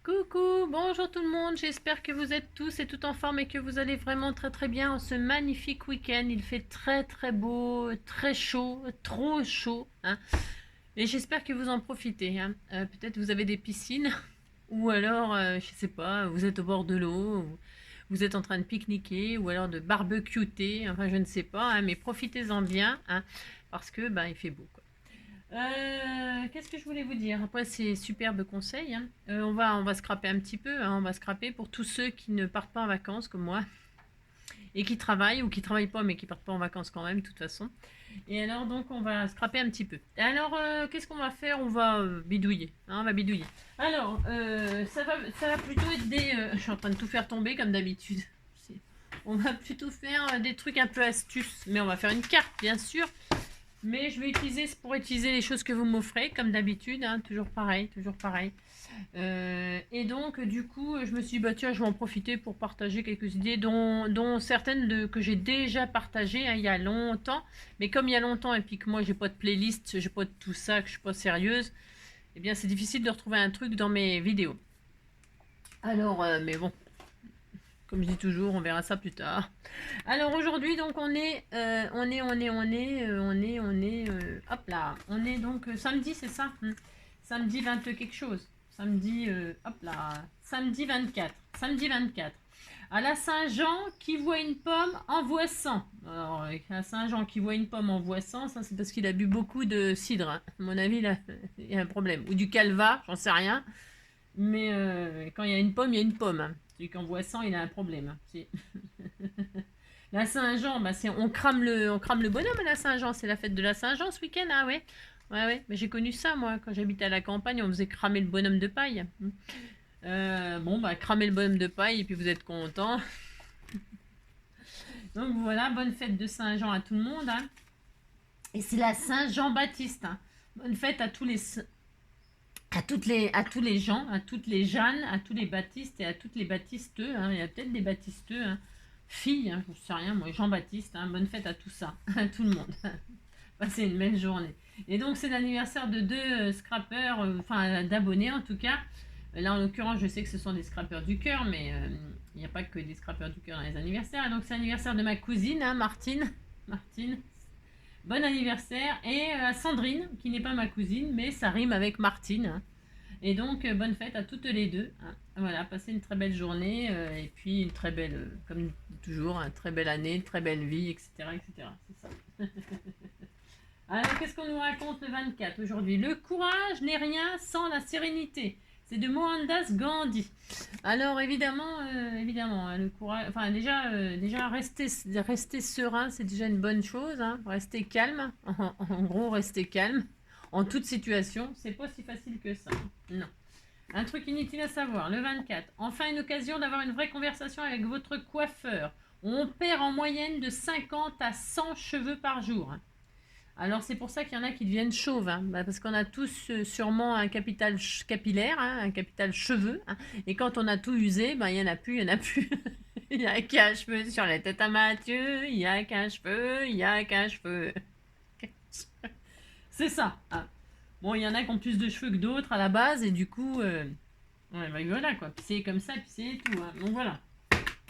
Coucou, bonjour tout le monde, j'espère que vous êtes tous et tout en forme et que vous allez vraiment très bien en ce magnifique week-end. Il fait très beau, très chaud, trop chaud, hein. Et j'espère que vous en profitez, hein. Peut-être vous avez des piscines ou alors, je sais pas, vous êtes au bord de l'eau, vous êtes en train de pique-niquer ou alors de barbecuer, enfin je ne sais pas, hein, mais profitez-en bien, hein, parce que il fait beau, quoi. Qu'est-ce que je voulais vous dire? Après, c'est superbe conseil, hein. On va scraper un petit peu, hein. On va scraper pour tous ceux qui ne partent pas en vacances comme moi et qui travaillent ou qui travaillent pas mais qui partent pas en vacances quand même, de toute façon. Et alors, donc, on va scraper un petit peu. Alors, qu'est-ce qu'on va faire? On va bidouiller, hein, on va bidouiller. Alors, ça va plutôt être des. Je suis en train de tout faire tomber comme d'habitude. On va plutôt faire des trucs un peu astuces, mais on va faire une carte, bien sûr. Mais je vais utiliser pour utiliser les choses que vous m'offrez, comme d'habitude, hein, toujours pareil, toujours pareil. Et donc, du coup, je me suis dit, bah tiens, je vais en profiter pour partager quelques idées, dont certaines que j'ai déjà partagées, hein, il y a longtemps. Mais comme il y a longtemps et puis que moi, j'ai pas de playlist, j'ai pas de tout ça, que je suis pas sérieuse, eh bien, c'est difficile de retrouver un truc dans mes vidéos. Alors, mais bon, comme je dis toujours, on verra ça plus tard. Alors aujourd'hui, donc hop là, on est donc samedi, c'est ça, samedi 20 quelque chose. Samedi, hop là, samedi 24. Samedi 24. À la Saint-Jean, qui voit une pomme envoie 100. Alors, à Saint-Jean qui voit une pomme envoie 100, ça c'est parce qu'il a bu beaucoup de cidre, hein. À mon avis, là, il y a un problème. Ou du calva, j'en sais rien. Mais quand il y a une pomme, il y a une pomme, hein. Celui qui envoie 100, il a un problème, hein. La Saint-Jean, on crame le bonhomme à la Saint-Jean. C'est la fête de la Saint-Jean ce week-end, ah ouais. Ouais. Mais j'ai connu ça, moi. Quand j'habitais à la campagne, on faisait cramer le bonhomme de paille. Bon, cramer le bonhomme de paille et puis vous êtes content. Donc voilà, bonne fête de Saint-Jean à tout le monde, hein. Et c'est la Saint-Jean-Baptiste, hein. Bonne fête à tous les à tous les gens, à toutes les Jeannes, à tous les Baptistes et à toutes les Baptisteux, hein. Il y a peut-être des Baptisteux, hein. Filles, hein, je ne sais rien, moi, Jean-Baptiste, hein. Bonne fête à tout ça, à tout le monde. Passez une belle journée. Et donc, c'est l'anniversaire de deux scrappers, enfin d'abonnés en tout cas. Là, en l'occurrence, je sais que ce sont des scrappers du cœur, mais il n'y a pas que des scrappers du cœur dans les anniversaires. Et donc, c'est l'anniversaire de ma cousine, hein, Martine. Martine, bon anniversaire. Et Sandrine, qui n'est pas ma cousine, mais ça rime avec Martine, hein. Et donc, bonne fête à toutes les deux, hein. Voilà, passez une très belle journée et puis une très belle, comme toujours, une très belle année, une très belle vie, etc. etc. C'est ça. Alors, qu'est-ce qu'on nous raconte le 24 aujourd'hui? Le courage n'est rien sans la sérénité. C'est de Mohandas Gandhi. Alors, évidemment, hein, le courage. Enfin, déjà rester serein, c'est déjà une bonne chose, hein. Rester calme. En gros, rester calme. En toute situation, c'est pas si facile que ça. Non. Un truc inutile à savoir, le 24. Enfin, une occasion d'avoir une vraie conversation avec votre coiffeur. On perd en moyenne de 50 à 100 cheveux par jour. Alors c'est pour ça qu'il y en a qui deviennent chauves, hein. Parce qu'on a tous sûrement un capital capillaire, hein, un capital cheveux, hein. Et quand on a tout usé, il n'y en a plus, il n'y en a plus. Il n'y a qu'un cheveu sur la tête à Mathieu, il n'y a qu'un cheveu, il n'y a qu'un cheveu. C'est ça, hein. Bon, il y en a qui ont plus de cheveux que d'autres à la base, et du coup, voilà quoi. Puis c'est comme ça, puis c'est tout, hein. Donc voilà.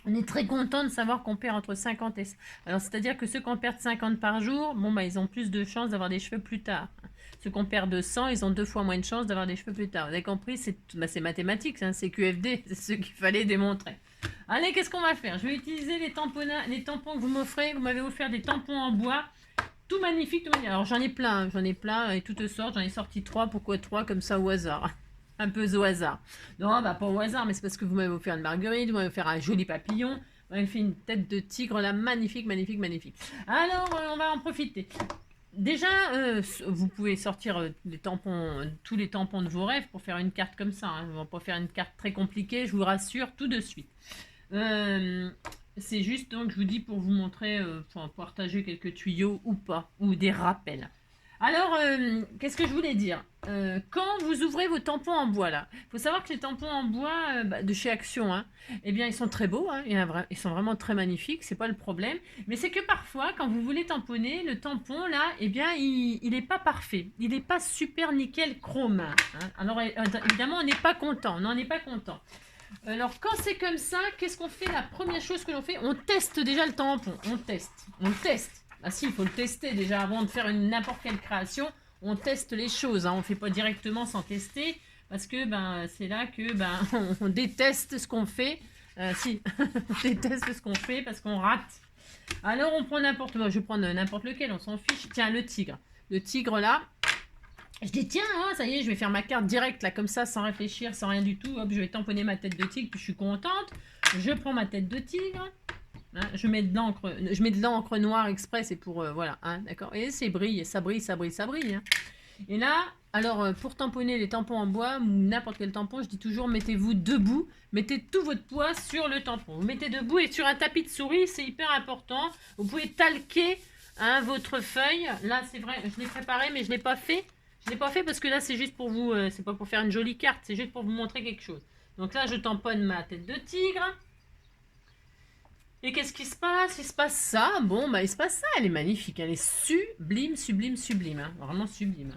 On est très content de savoir qu'on perd entre 50 et... Alors, c'est-à-dire que ceux qui en perdent 50 par jour, bon, ils ont plus de chances d'avoir des cheveux plus tard. Ceux qui en perdent 100, ils ont 2 fois moins de chances d'avoir des cheveux plus tard. Vous avez compris? C'est mathématique, hein, c'est QFD, c'est ce qu'il fallait démontrer. Allez, qu'est-ce qu'on va faire? Je vais utiliser les tampons que vous m'offrez. Vous m'avez offert des tampons en bois. Tout magnifique, tout magnifique. Alors, j'en ai plein, et toutes sortes. J'en ai sorti 3. Pourquoi 3 comme ça au hasard? Un peu au hasard. Non, pas au hasard, mais c'est parce que vous m'avez offert une marguerite, vous m'avez offert un joli papillon, vous m'avez fait une tête de tigre là, magnifique. Alors, on va en profiter. Déjà, vous pouvez sortir tous les tampons de vos rêves pour faire une carte comme ça, hein. On va pas faire une carte très compliquée, je vous rassure, tout de suite. C'est juste, donc, je vous dis pour vous montrer, pour partager quelques tuyaux ou pas, ou des rappels. Alors, qu'est-ce que je voulais dire? Quand vous ouvrez vos tampons en bois, là, il faut savoir que les tampons en bois de chez Action, hein, eh bien, ils sont très beaux, hein, ils sont vraiment très magnifiques, c'est pas le problème. Mais c'est que parfois, quand vous voulez tamponner, le tampon, là, eh bien, il n'est pas parfait. Il n'est pas super nickel chrome. Hein. Alors, évidemment, on n'est pas content. Non, on n'est pas content. Alors, quand c'est comme ça, qu'est-ce qu'on fait? La première chose que l'on fait, on teste déjà le tampon. On teste. On le teste. Ah si, il faut le tester déjà avant de faire n'importe quelle création. On teste les choses, hein. On ne fait pas directement sans tester parce que c'est là que on déteste ce qu'on fait. Si, on déteste ce qu'on fait parce qu'on rate. Alors on prend n'importe quoi. Je vais prendre n'importe lequel, on s'en fiche. Tiens, le tigre. Le tigre là. Je dis tiens, hein, ça y est, je vais faire ma carte directe là comme ça sans réfléchir, sans rien du tout. Hop, je vais tamponner ma tête de tigre puis je suis contente. Je prends ma tête de tigre. Hein, je mets de l'encre noire exprès, c'est pour voilà, hein, d'accord. Et c'est brille, ça brille, ça brille, ça brille. Hein. Et là, alors pour tamponner les tampons en bois ou n'importe quel tampon, je dis toujours mettez-vous debout, mettez tout votre poids sur le tampon. Vous mettez debout et sur un tapis de souris, c'est hyper important. Vous pouvez talquer votre feuille. Là, c'est vrai, je l'ai préparé, mais je l'ai pas fait. Je l'ai pas fait parce que là, c'est juste pour vous, c'est pas pour faire une jolie carte, c'est juste pour vous montrer quelque chose. Donc là, je tamponne ma tête de tigre. Et qu'est-ce qui se passe? Il se passe ça. Bon, il se passe ça. Elle est magnifique. Elle est sublime, sublime, sublime. Hein. Vraiment sublime.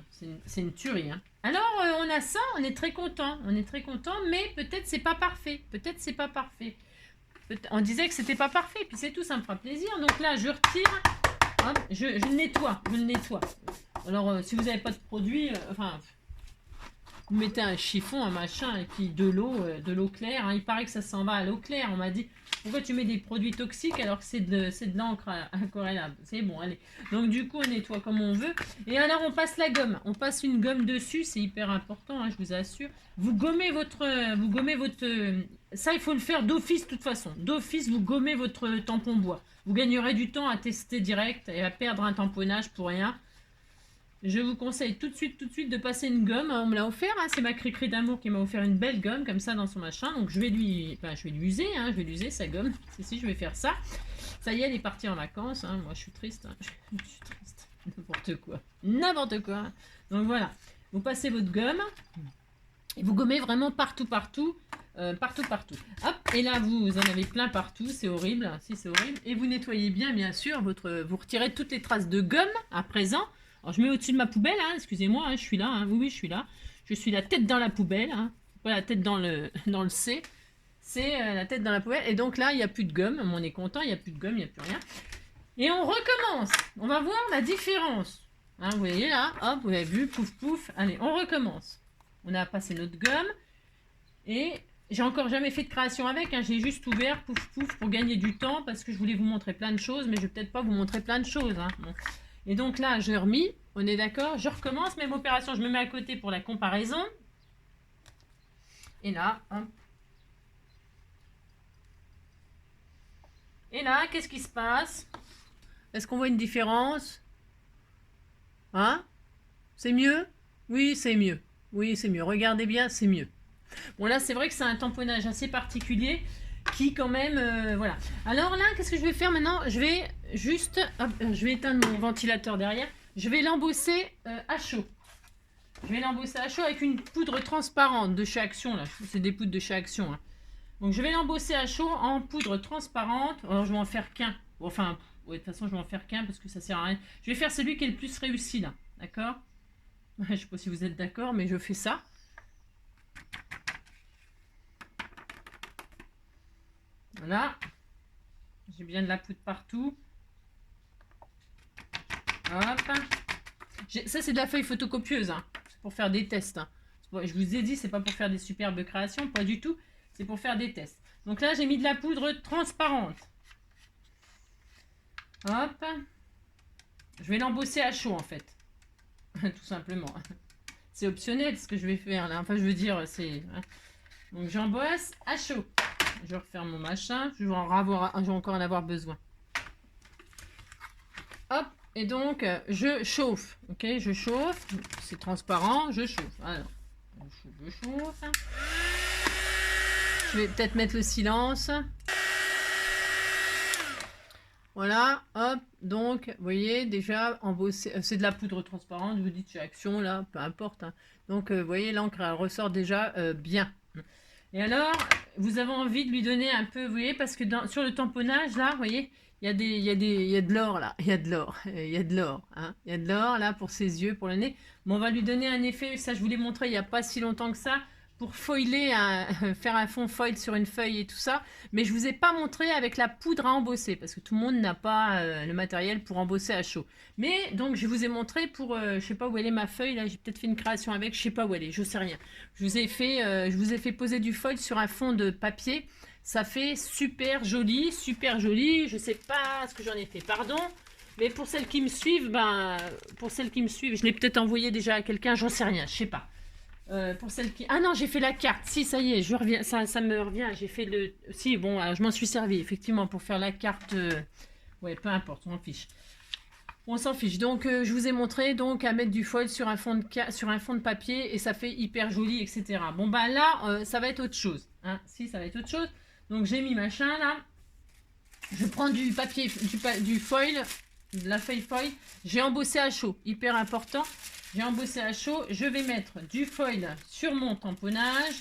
C'est une tuerie. Hein. Alors, on a ça. On est très content. On est très content. Mais peut-être c'est pas parfait. Peut-être c'est pas parfait. On disait que c'était pas parfait. Puis c'est tout. Ça me fera plaisir. Donc là, je retire. Hop, je le nettoie. Je le nettoie. Alors, si vous n'avez pas de produit, vous mettez un chiffon, un machin, et puis de l'eau claire. Hein. Il paraît que ça s'en va à l'eau claire. On m'a dit, pourquoi tu mets des produits toxiques alors que c'est de l'encre aquarellable? C'est bon, allez. Donc du coup, on nettoie comme on veut. Et alors, on passe la gomme. On passe une gomme dessus, c'est hyper important, hein, je vous assure. Vous gommez votre... ça, il faut le faire d'office de toute façon. D'office, vous gommez votre tampon bois. Vous gagnerez du temps à tester direct et à perdre un tamponnage pour rien. Je vous conseille tout de suite de passer une gomme. On me l'a offert, hein. C'est ma Cricri d'amour qui m'a offert une belle gomme comme ça dans son machin. Donc je vais lui user, hein. Je vais l'user sa gomme. Si, je vais faire ça. Ça y est, elle est partie en vacances. Hein. Moi, je suis triste. Hein. Je suis triste. N'importe quoi. N'importe quoi. Donc voilà. Vous passez votre gomme et vous gommez vraiment partout. Partout. Hop. Et là, vous en avez plein partout. C'est horrible. Si, c'est horrible. Et vous nettoyez bien sûr. Vous retirez toutes les traces de gomme à présent. Alors, je mets au-dessus de ma poubelle, hein, excusez-moi, hein, je suis là, hein, oui, je suis là. Je suis la tête dans la poubelle, hein, pas la tête dans le C, c'est la tête dans la poubelle. Et donc là, il n'y a plus de gomme, on est content, il n'y a plus de gomme, il n'y a plus rien. Et on recommence, on va voir la différence. Hein, vous voyez là, hop, vous avez vu, pouf pouf, allez, on recommence. On a passé notre gomme, et j'ai encore jamais fait de création avec, hein, j'ai juste ouvert, pouf pouf, pour gagner du temps, parce que je voulais vous montrer plein de choses, mais je vais peut-être pas vous montrer plein de choses. Hein. Bon. Et donc là, je remis, on est d'accord, je recommence, même opération, je me mets à côté pour la comparaison. Et là, hop. Et là, qu'est-ce qui se passe? Est-ce qu'on voit une différence? Hein? C'est mieux? Oui, c'est mieux. Oui, c'est mieux. Regardez bien, c'est mieux. Bon, là, c'est vrai que c'est un tamponnage assez particulier qui, quand même, voilà. Alors là, qu'est-ce que je vais faire maintenant? Je vais juste, hop, je vais éteindre mon ventilateur derrière. Je vais l'embosser à chaud. Je vais l'embosser à chaud avec une poudre transparente de chez Action. Là, c'est des poudres de chez Action. Hein. Donc, je vais l'embosser à chaud en poudre transparente. Alors, je vais en faire qu'un. Enfin, ouais, de toute façon, je vais en faire qu'un parce que ça sert à rien. Je vais faire celui qui est le plus réussi, là. D'accord? Je ne sais pas si vous êtes d'accord, mais je fais ça. Voilà. J'ai bien de la poudre partout. Hop. Ça, c'est de la feuille photocopieuse. Hein. C'est pour faire des tests. Hein. Je vous ai dit, c'est pas pour faire des superbes créations. Pas du tout. C'est pour faire des tests. Donc là, j'ai mis de la poudre transparente. Hop. Je vais l'embosser à chaud, en fait. Tout simplement. C'est optionnel ce que je vais faire là. Enfin, je veux dire, c'est... Donc, j'embosse à chaud. Je referme mon machin. Je vais encore en avoir besoin. Hop. Et donc, je chauffe. Ok, je chauffe. C'est transparent. Je chauffe. Alors, je chauffe. Je vais peut-être mettre le silence. Voilà, hop, donc, vous voyez, déjà, embossé, c'est de la poudre transparente, je vous dis chez Action, là, peu importe. Hein. Donc, vous voyez, l'encre, elle ressort déjà bien. Et alors, vous avez envie de lui donner un peu, vous voyez, parce que sur le tamponnage, là, vous voyez, il y a de l'or, là, il y a de l'or, il y a de l'or, hein, il y a de l'or, là, pour ses yeux, pour le nez. Mais on va lui donner un effet, ça, je vous l'ai montré il n'y a pas si longtemps que ça, pour foiler, faire un fond foil sur une feuille et tout ça. Mais je vous ai pas montré avec la poudre à embosser, parce que tout le monde n'a pas le matériel pour embosser à chaud. Mais, donc, je vous ai montré pour, je sais pas où elle est ma feuille, là, j'ai peut-être fait une création avec, je sais pas où elle est, je sais rien. Je vous ai fait poser du foil sur un fond de papier. Ça fait super joli, super joli. Je sais pas ce que j'en ai fait, pardon. Mais pour celles qui me suivent, je l'ai peut-être envoyé déjà à quelqu'un, j'en sais rien, je sais pas. Pour celles qui... Ah non, j'ai fait la carte. Si, ça y est, je reviens, ça me revient. J'ai fait le... Si, bon, je m'en suis servi, effectivement, pour faire la carte. Ouais, peu importe, on s'en fiche. On s'en fiche. Donc, je vous ai montré donc à mettre du foil sur un fond de papier et ça fait hyper joli, etc. Bon, bah là, ça va être autre chose. Hein. Si, ça va être autre chose. Donc, j'ai mis machin là. Je prends du papier, du foil, de la feuille foil. J'ai embossé à chaud, hyper important. J'ai embossé à chaud. Je vais mettre du foil sur mon tamponnage.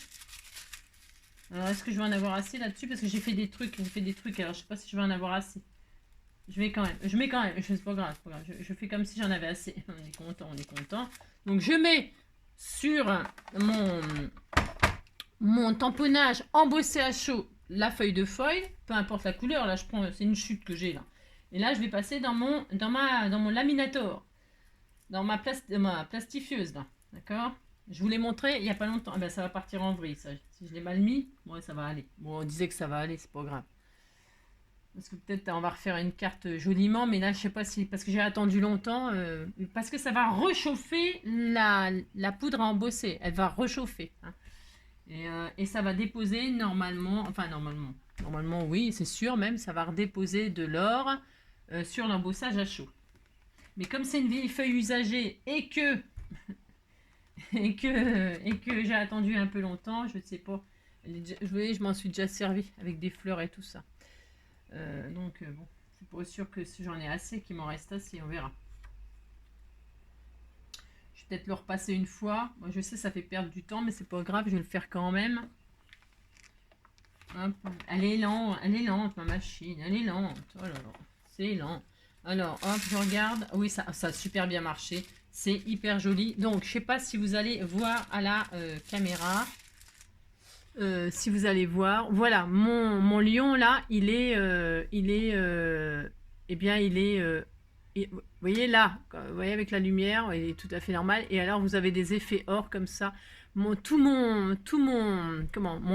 Alors, est-ce que je vais en avoir assez là-dessus? Parce que j'ai fait des trucs. Alors, je sais pas si je vais en avoir assez. Je mets quand même. C'est pas grave. Je fais comme si j'en avais assez. On est content. Donc, je mets sur mon tamponnage embossé à chaud la feuille de foil. Peu importe la couleur. Là, je prends. C'est une chute que j'ai là. Et là, je vais passer dans mon laminator. Dans ma plastifieuse là. D'accord? Je vous l'ai montré il n'y a pas longtemps. Ah ben, ça va partir en vrille. Ça. Si je l'ai mal mis, bon, ça va aller. Bon, on disait que ça va aller, c'est pas grave. Parce que peut-être on va refaire une carte joliment, mais là je sais pas si... Parce que j'ai attendu longtemps, parce que ça va réchauffer la poudre à embosser. Elle va réchauffer. Hein. Et ça va déposer normalement... Normalement oui, c'est sûr même, ça va redéposer de l'or sur l'embossage à chaud. Mais comme c'est une vieille feuille usagée et que... et que j'ai attendu un peu longtemps, je ne sais pas. Je m'en suis déjà servi avec des fleurs et tout ça. Donc bon, c'est pas sûr que si j'en ai assez, qu'il m'en reste assez, on verra. Je vais peut-être le repasser une fois. Moi je sais ça fait perdre du temps, mais c'est pas grave, je vais le faire quand même. Hop. Elle est lente ma machine, elle est lente. Oh là là, c'est lent. Alors hop, je regarde. Oui, ça a super bien marché. C'est hyper joli. Donc je sais pas si vous allez voir à la caméra. Si vous allez voir, voilà, mon lion là, il est, vous voyez là, vous voyez avec la lumière, il est tout à fait normal. Et alors vous avez des effets or comme ça. Mon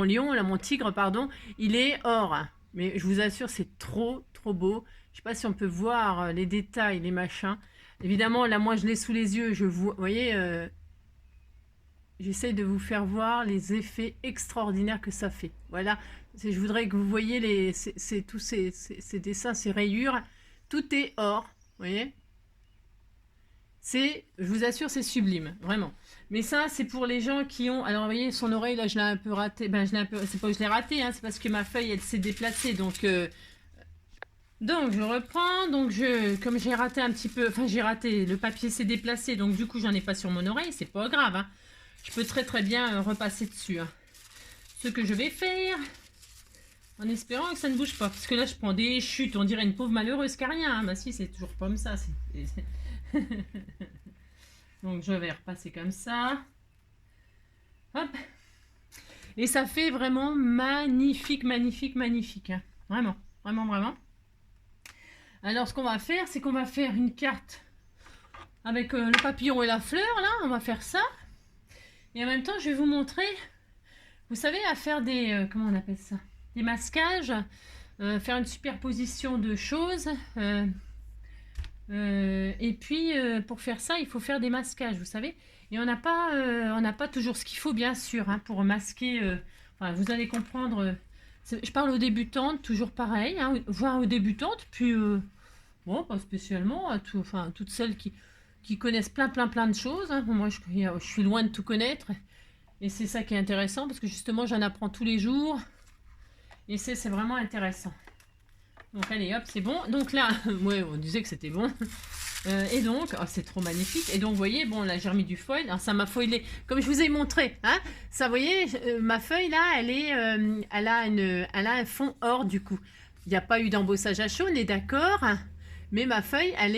lion là, mon tigre pardon, il est or. Mais je vous assure, c'est trop beau. Je sais pas si on peut voir les détails, les machins. Évidemment, là moi je l'ai sous les yeux, je vois, vous voyez. J'essaye de vous faire voir les effets extraordinaires que ça fait. Voilà, je voudrais que vous voyez tous ces dessins, ces rayures. Tout est or, vous voyez. Je vous assure, c'est sublime, vraiment. Mais ça, c'est pour les gens qui ont... Alors, vous voyez, son oreille, là, je l'ai un peu raté. Ben, c'est pas que je l'ai raté, hein, c'est parce que ma feuille, elle s'est déplacée. Donc, je reprends. Donc, comme j'ai raté un petit peu... Enfin, j'ai raté, le papier s'est déplacé. Donc, du coup, j'en ai pas sur mon oreille. C'est pas grave, hein. Je peux très bien repasser dessus. Hein. Ce que je vais faire, en espérant que ça ne bouge pas. Parce que là, je prends des chutes. On dirait une pauvre malheureuse qui a rien. Hein. Bah si, c'est toujours comme ça. Donc, je vais repasser comme ça. Hop. Et ça fait vraiment magnifique. Hein. Vraiment. Alors, ce qu'on va faire, c'est qu'on va faire une carte avec le papillon et la fleur. Là, on va faire ça. Et en même temps, je vais vous montrer, vous savez, à faire des, comment on appelle ça, des masquages, faire une superposition de choses. Et puis, pour faire ça, il faut faire des masquages, vous savez. Et on n'a pas toujours ce qu'il faut, bien sûr, hein, pour masquer. Enfin, vous allez comprendre. Je parle aux débutantes, toujours pareil, hein, voire aux débutantes, puis, bon, pas spécialement, à toutes celles qui connaissent plein de choses. Hein. Moi, je suis loin de tout connaître. Et c'est ça qui est intéressant, parce que justement, j'en apprends tous les jours. Et c'est vraiment intéressant. Donc allez hop, c'est bon. Donc là, ouais, on disait que c'était bon. Et donc, oh, c'est trop magnifique. Et donc, vous voyez, bon, là, j'ai remis du foil. Alors, ça m'a foilé, comme je vous ai montré. Hein, ça, vous voyez, ma feuille, là, elle a un fond or, du coup. Il n'y a pas eu d'embossage à chaud, on est d'accord. Mais ma feuille, elle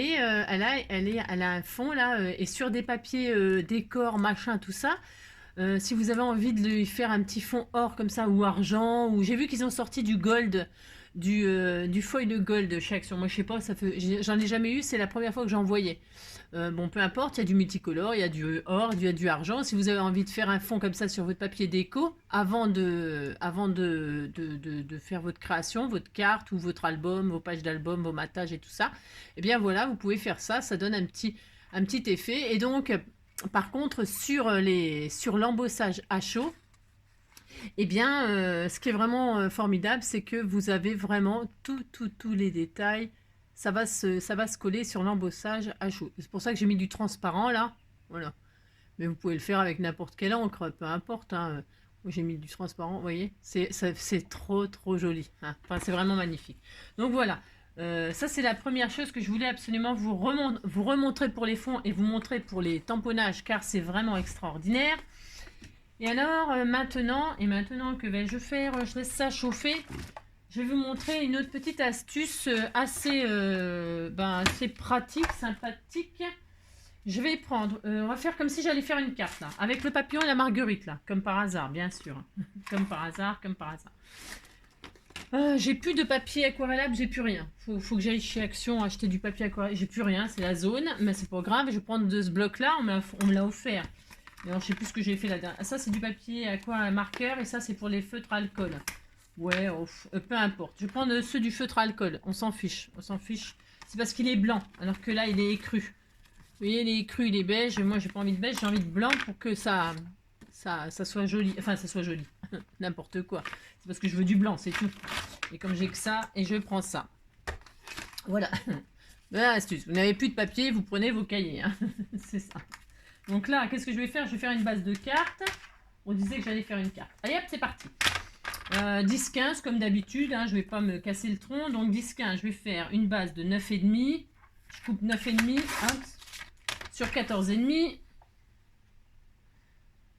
a un fond, là, et sur des papiers décor, machin, tout ça. Si vous avez envie de lui faire un petit fond or comme ça, ou argent, ou j'ai vu qu'ils ont sorti du gold, du foil de gold chez Action. Moi, je sais pas, j'en ai jamais eu, c'est la première fois que j'en voyais. Bon, peu importe, il y a du multicolore, il y a du or, il y a du argent. Si vous avez envie de faire un fond comme ça sur votre papier déco, avant de faire votre création, votre carte ou votre album, vos pages d'album, vos matages et tout ça, eh bien voilà, vous pouvez faire ça, ça donne un petit effet. Et donc, par contre, sur l'embossage à chaud, eh bien, ce qui est vraiment formidable, c'est que vous avez vraiment tous les détails. Ça va se coller sur l'embossage à chaud. C'est pour ça que j'ai mis du transparent là. Voilà. Mais vous pouvez le faire avec n'importe quelle encre, peu importe. Hein. Moi, j'ai mis du transparent, vous voyez. C'est trop joli. Hein. Enfin, c'est vraiment magnifique. Donc voilà. Ça, c'est la première chose que je voulais absolument vous remontrer pour les fonds et vous montrer pour les tamponnages, car c'est vraiment extraordinaire. Et alors, maintenant que vais-je faire? Je laisse ça chauffer. Je vais vous montrer une autre petite astuce assez pratique, sympathique. Je vais prendre, on va faire comme si j'allais faire une carte là, avec le papillon et la marguerite là, comme par hasard, bien sûr. Comme par hasard. J'ai plus de papier aquarellable, j'ai plus rien. Faut que j'aille chez Action acheter du papier aquarellable. J'ai plus rien, c'est la zone, mais c'est pas grave. Je vais prendre de ce bloc là, on me l'a offert. Alors, je sais plus ce que j'ai fait là-dedans. Ça, c'est du papier marqueur et ça, c'est pour les feutres à alcool. Ouais, peu importe. Je vais prendre ceux du feutre à alcool. On s'en fiche. C'est parce qu'il est blanc, alors que là, il est écru. Vous voyez, il est écru, il est beige. Et moi, j'ai pas envie de beige, j'ai envie de blanc pour que ça soit joli. Enfin, ça soit joli. N'importe quoi. C'est parce que je veux du blanc, c'est tout. Et comme j'ai que ça, et je prends ça. Voilà. Voilà l'astuce. Vous n'avez plus de papier, vous prenez vos cahiers. Hein. C'est ça. Donc là, qu'est-ce que je vais faire? Je vais faire une base de cartes. On disait que j'allais faire une carte. Allez hop, c'est parti. 10-15 comme d'habitude, hein, je ne vais pas me casser le tronc. Donc 10-15, je vais faire une base de 9,5. Je coupe 9,5 sur 14,5.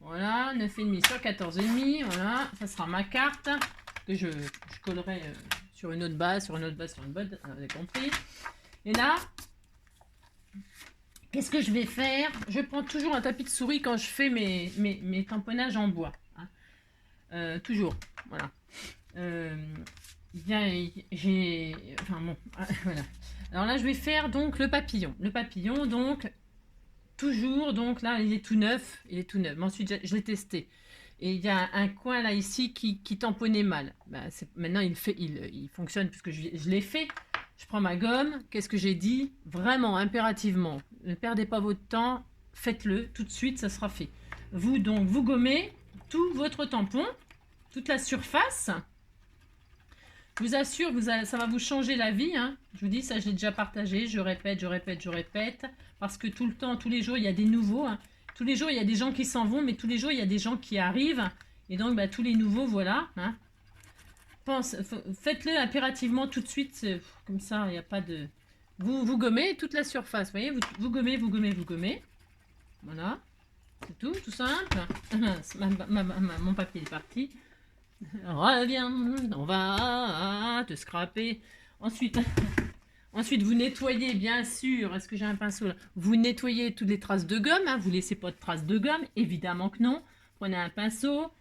Voilà, 9,5 sur 14,5. Voilà, ça sera ma carte que je collerai sur une autre base, vous avez compris. Et là, qu'est-ce que je vais faire? Je prends toujours un tapis de souris quand je fais mes tamponnages en bois. Hein. Toujours, voilà. Enfin bon, voilà. Alors là, je vais faire donc le papillon. Le papillon, donc, toujours, donc là, il est tout neuf. Mais ensuite, je l'ai testé. Et il y a un coin là, ici, qui tamponnait mal. Maintenant, il fonctionne puisque je l'ai fait. Je prends ma gomme. Qu'est-ce que j'ai dit? Vraiment, impérativement, ne perdez pas votre temps. Faites-le tout de suite, ça sera fait. Vous gommez tout votre tampon, toute la surface. Je vous assure, ça va vous changer la vie. Hein. Je vous dis, ça je l'ai déjà partagé. Je répète. Parce que tout le temps, tous les jours, il y a des nouveaux. Hein. Tous les jours, il y a des gens qui s'en vont, mais tous les jours, il y a des gens qui arrivent. Et donc, tous les nouveaux, voilà. Hein. Faites-le impérativement tout de suite. Comme ça, il n'y a pas de... Vous gommez toute la surface. Vous voyez, vous gommez. Voilà. C'est tout simple. Mon papier est parti. Reviens, on va te scraper. Ensuite, vous nettoyez, bien sûr. Est-ce que j'ai un pinceau là? Vous nettoyez toutes les traces de gomme. Hein. Vous ne laissez pas de traces de gomme. Évidemment que non. Prenez un pinceau.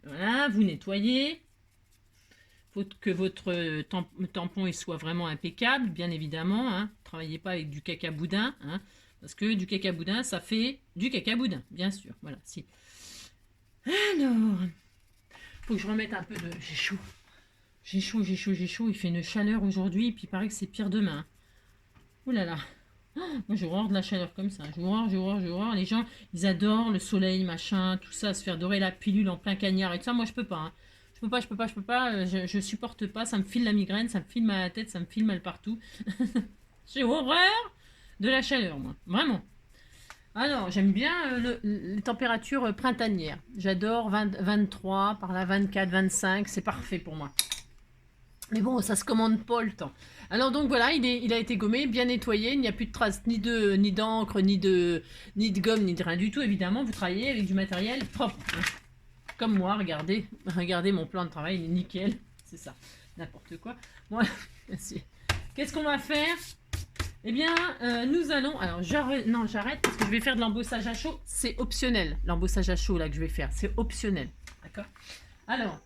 Voilà, vous nettoyez. Faut que votre tampon il soit vraiment impeccable, bien évidemment. Hein. Travaillez pas avec du caca boudin. Hein. Parce que du caca boudin, ça fait du caca boudin, bien sûr. Voilà, si. Alors, faut que je remette un peu de... J'ai chaud. Il fait une chaleur aujourd'hui, puis il paraît que c'est pire demain. Ouh là là. Moi, j'ai horreur de la chaleur comme ça. J'ai horreur. Les gens, ils adorent le soleil, machin, tout ça, se faire dorer la pilule en plein cagnard et tout ça. Moi, je peux pas. Hein. Je peux pas. Je supporte pas. Ça me file la migraine, ça me file mal à la tête, ça me file mal partout. J'ai horreur de la chaleur, moi. Vraiment. Alors, j'aime bien les températures printanières. J'adore 23, par là 24, 25, c'est parfait pour moi. Mais bon, ça se commande pas le temps. Alors donc voilà, il a été gommé, bien nettoyé, il n'y a plus de traces ni d'encre, ni de gomme, ni de rien du tout. Évidemment, vous travaillez avec du matériel propre. Comme moi, regardez, regardez mon plan de travail, il est nickel. C'est ça, n'importe quoi. Moi, qu'est-ce qu'on va faire? Eh bien, nous allons... Alors, j'arrête parce que je vais faire de l'embossage à chaud. C'est optionnel, l'embossage à chaud là que je vais faire. C'est optionnel, d'accord? Alors,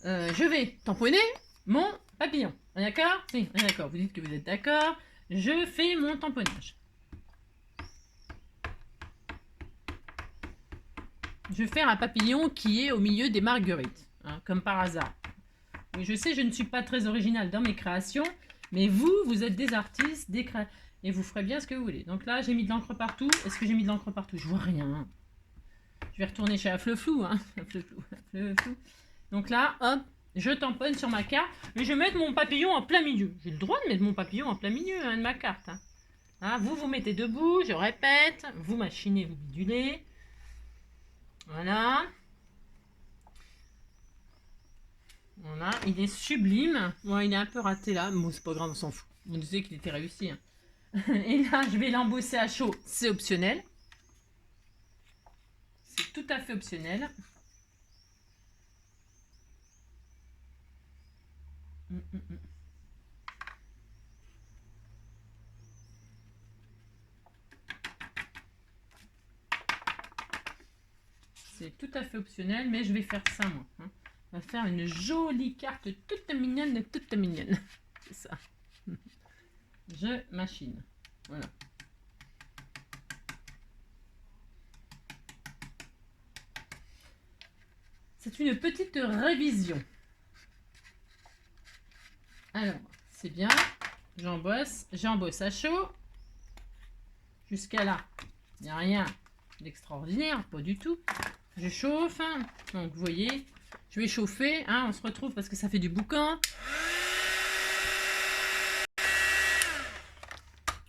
je vais tamponner mon papillon. On est d'accord? Si, on est d'accord. Vous dites que vous êtes d'accord. Je fais mon tamponnage. Je vais faire un papillon qui est au milieu des marguerites, hein, comme par hasard. Oui, je sais, je ne suis pas très originale dans mes créations, mais vous êtes des artistes, et vous ferez bien ce que vous voulez. Donc là, j'ai mis de l'encre partout. Est-ce que j'ai mis de l'encre partout? Je vois rien. Je vais retourner chez Affleflou, hein. Affleflou. Donc là, hop, je tamponne sur ma carte. Et je vais mettre mon papillon en plein milieu. J'ai le droit de mettre mon papillon en plein milieu, hein, de ma carte. Hein. Hein, vous mettez debout, je répète. Vous machinez, vous bidulez. Voilà. Voilà, il est sublime. Bon, il est un peu raté là. Bon, c'est pas grave, on s'en fout. On disait qu'il était réussi. Hein. Et là, je vais l'embosser à chaud. C'est optionnel. C'est tout à fait optionnel. C'est tout à fait optionnel, mais je vais faire ça moi. Hein. On va faire une jolie carte toute mignonne, toute mignonne. C'est ça. Je machine. Voilà. C'est une petite révision. Alors, c'est bien. J'embosse à chaud. Jusqu'à là, il n'y a rien d'extraordinaire, pas du tout. Je chauffe. Donc, vous voyez, je vais chauffer. Hein, on se retrouve parce que ça fait du boucan.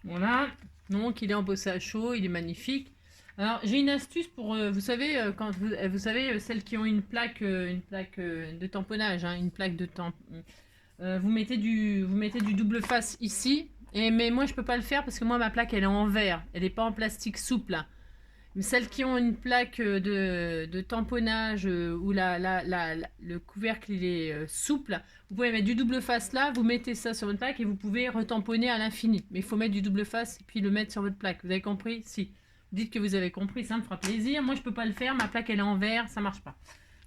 Voilà. Donc, il est embossé à chaud, il est magnifique. Alors, j'ai une astuce pour, vous savez, quand vous savez, celles qui ont une plaque de tamponnage, hein, une plaque de tamponnage. Vous mettez du double face ici. Mais moi, je peux pas le faire parce que moi, ma plaque, elle est en verre. Elle n'est pas en plastique souple. Mais celles qui ont une plaque de tamponnage où le couvercle il est souple, vous pouvez mettre du double face là, vous mettez ça sur votre plaque et vous pouvez retamponner à l'infini. Mais il faut mettre du double face et puis le mettre sur votre plaque. Vous avez compris? Si. Dites que vous avez compris, ça me fera plaisir. Moi, je peux pas le faire. Ma plaque, elle est en verre, ça marche pas.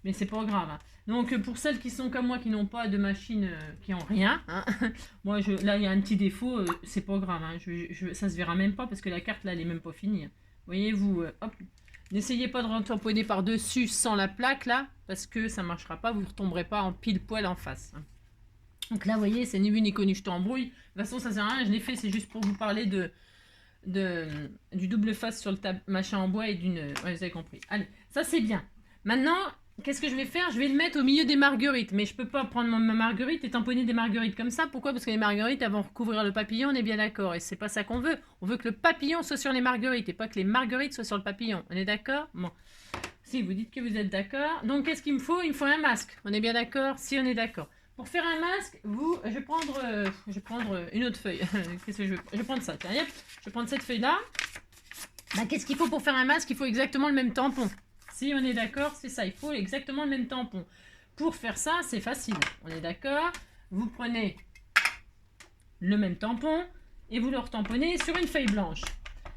Mais c'est pas grave. Hein. Donc, pour celles qui sont comme moi, qui n'ont pas de machine, qui n'ont rien, hein, moi, là, il y a un petit défaut, c'est pas grave. Hein, ça se verra même pas parce que la carte, là, elle est même pas finie. Hein. Voyez-vous, hop. N'essayez pas de retamponner par-dessus sans la plaque, là, parce que ça marchera pas, vous ne retomberez pas en pile poil en face. Hein. Donc là, vous voyez, c'est ni vu ni connu, je t'embrouille. De toute façon, ça sert à rien, je l'ai fait, c'est juste pour vous parler du double face sur le machin en bois et d'une... Ouais, vous avez compris. Allez, ça c'est bien. Maintenant, qu'est-ce que je vais faire? Je vais le mettre au milieu des marguerites. Mais je peux pas prendre ma marguerite et tamponner des marguerites comme ça. Pourquoi? Parce que les marguerites, elles vont recouvrir le papillon, on est bien d'accord. Et c'est pas ça qu'on veut. On veut que le papillon soit sur les marguerites et pas que les marguerites soient sur le papillon. On est d'accord? Bon. Si, vous dites que vous êtes d'accord. Donc, qu'est-ce qu'il me faut? Il me faut un masque. On est bien d'accord? Si, on est d'accord. Pour faire un masque, je vais prendre une autre feuille. Qu'est-ce que je vais prendre ça. Tiens, je vais prendre cette feuille-là. Bah, qu'est-ce qu'il faut pour faire un masque? Il faut exactement le même tampon. Si on est d'accord, c'est ça. Il faut exactement le même tampon. Pour faire ça, c'est facile. On est d'accord? Vous prenez le même tampon et vous le retamponnez sur une feuille blanche.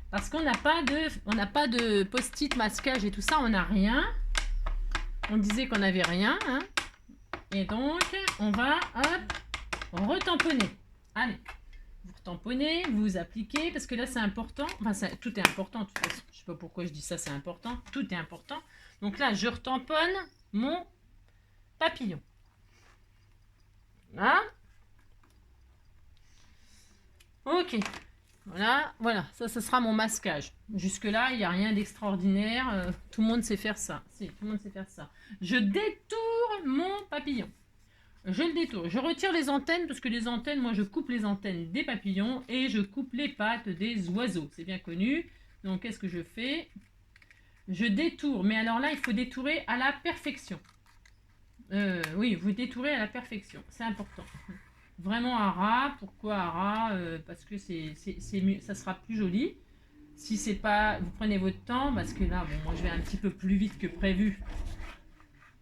Parce qu'on n'a pas de post-it, masquage et tout ça. On n'a rien. On disait qu'on n'avait rien. Hein. Et donc, on va retamponner. Allez, vous retamponnez, vous appliquez, parce que là, c'est important. Enfin, tout est important, de toute façon. Je ne sais pas pourquoi je dis ça, c'est important. Tout est important. Donc là, je retamponne mon papillon. Là. Ok. Voilà, ça sera mon masquage. Jusque-là, il n'y a rien d'extraordinaire. Tout le monde sait faire ça. Si, tout le monde sait faire ça. Je détourne mon papillon. Je le détourne. Je retire les antennes, parce que les antennes, moi, je coupe les antennes des papillons et je coupe les pattes des oiseaux. C'est bien connu. Donc, qu'est-ce que je fais? Je détourne. Mais alors là, il faut détourer à la perfection. Oui, vous détourez à la perfection, c'est important. Vraiment à ras, pourquoi à ras? Parce que c'est mieux, ça sera plus joli. Si c'est pas, vous prenez votre temps, parce que là, bon, moi je vais un petit peu plus vite que prévu.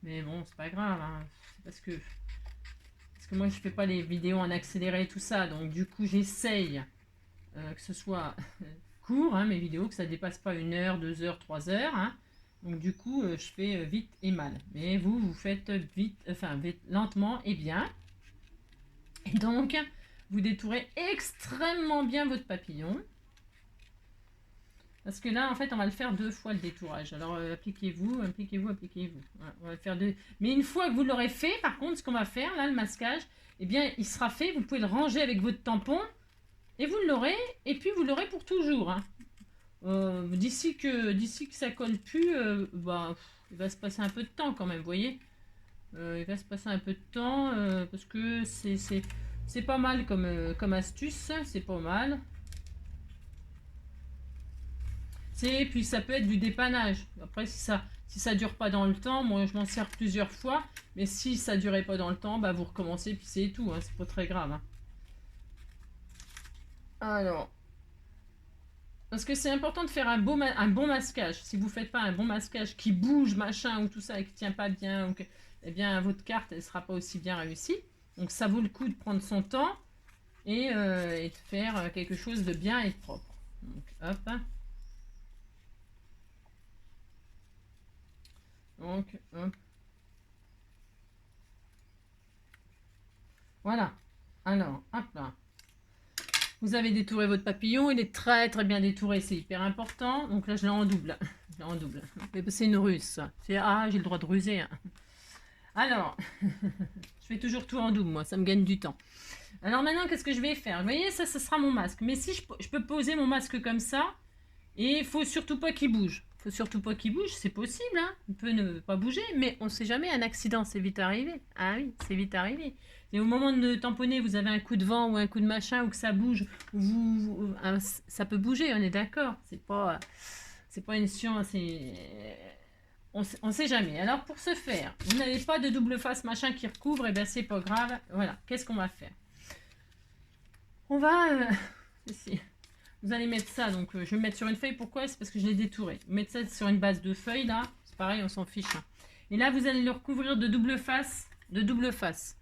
Mais bon, c'est pas grave, hein. C'est parce que moi je fais pas les vidéos en accéléré tout ça, donc du coup j'essaye que ce soit court, hein, mes vidéos, que ça dépasse pas 1 heure, 2 heures, 3 heures, hein. Donc du coup je fais vite et mal. Mais vous faites vite, enfin vite, lentement et bien. Et donc vous détourez extrêmement bien votre papillon. Parce que là, en fait, on va le faire 2 fois le détourage. Alors, appliquez-vous, appliquez-vous, appliquez-vous. Voilà, on va le faire 2. Mais une fois que vous l'aurez fait, par contre, ce qu'on va faire, là, le masquage, eh bien, il sera fait. Vous pouvez le ranger avec votre tampon. Et vous l'aurez. Et puis, vous l'aurez pour toujours. Hein. D'ici que ça colle plus, bah, il va se passer un peu de temps quand même, vous voyez. Il va se passer un peu de temps. Parce que c'est pas mal comme astuce. C'est pas mal. Et puis ça peut être du dépannage. Après, si ça dure pas dans le temps, moi je m'en sers plusieurs fois. Mais si ça durait pas dans le temps, bah vous recommencez, puis c'est tout. Hein, c'est pas très grave. Hein. Alors, parce que c'est important de faire un bon masquage. Si vous faites pas un bon masquage qui bouge, machin, ou tout ça, et qui tient pas bien, ou que, eh bien votre carte, elle sera pas aussi bien réussie. Donc ça vaut le coup de prendre son temps et de faire quelque chose de bien et de propre. Donc hop. Donc hop. Voilà. Alors, hop là. Vous avez détouré votre papillon, il est très très bien détouré, c'est hyper important. Donc là, je l'ai en double. Je l'ai en double. C'est une ruse, ça. Ah, j'ai le droit de ruser. Hein. Alors, je fais toujours tout en double, moi, ça me gagne du temps. Alors maintenant, qu'est-ce que je vais faire? Vous voyez, ça sera mon masque. Mais si je peux poser mon masque comme ça, et il faut surtout pas qu'il bouge. Il faut surtout pas qu'il bouge, c'est possible, hein. Il peut ne pas bouger, mais on ne sait jamais, un accident, c'est vite arrivé. Ah oui, c'est vite arrivé. Et au moment de tamponner, vous avez un coup de vent ou un coup de machin, ou que ça bouge, ça peut bouger, on est d'accord. C'est pas une science, on ne sait jamais. Alors pour ce faire, vous n'avez pas de double face machin qui recouvre, et bien c'est pas grave. Voilà, qu'est-ce qu'on va faire? On va... Vous allez mettre ça, donc je vais le mettre sur une feuille. Pourquoi? C'est parce que je l'ai détouré. Vous mettez ça sur une base de feuilles, là. C'est pareil, on s'en fiche. Hein. Et là, vous allez le recouvrir de double face. De double face.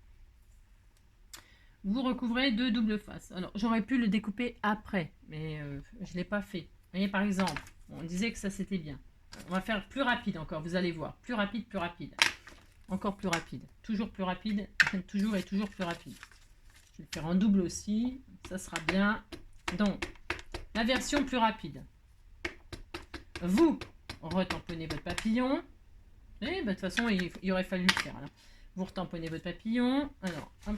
Vous recouvrez de double face. Alors, j'aurais pu le découper après, mais je ne l'ai pas fait. Vous voyez, par exemple, on disait que ça, c'était bien. On va faire plus rapide encore, vous allez voir. Plus rapide, plus rapide. Encore plus rapide. Toujours plus rapide. Toujours et toujours plus rapide. Je vais le faire en double aussi. Ça sera bien. Donc, la version plus rapide. Vous retamponnez votre papillon. Et de toute façon, il aurait fallu le faire. Là. Vous retamponnez votre papillon. Alors, hop,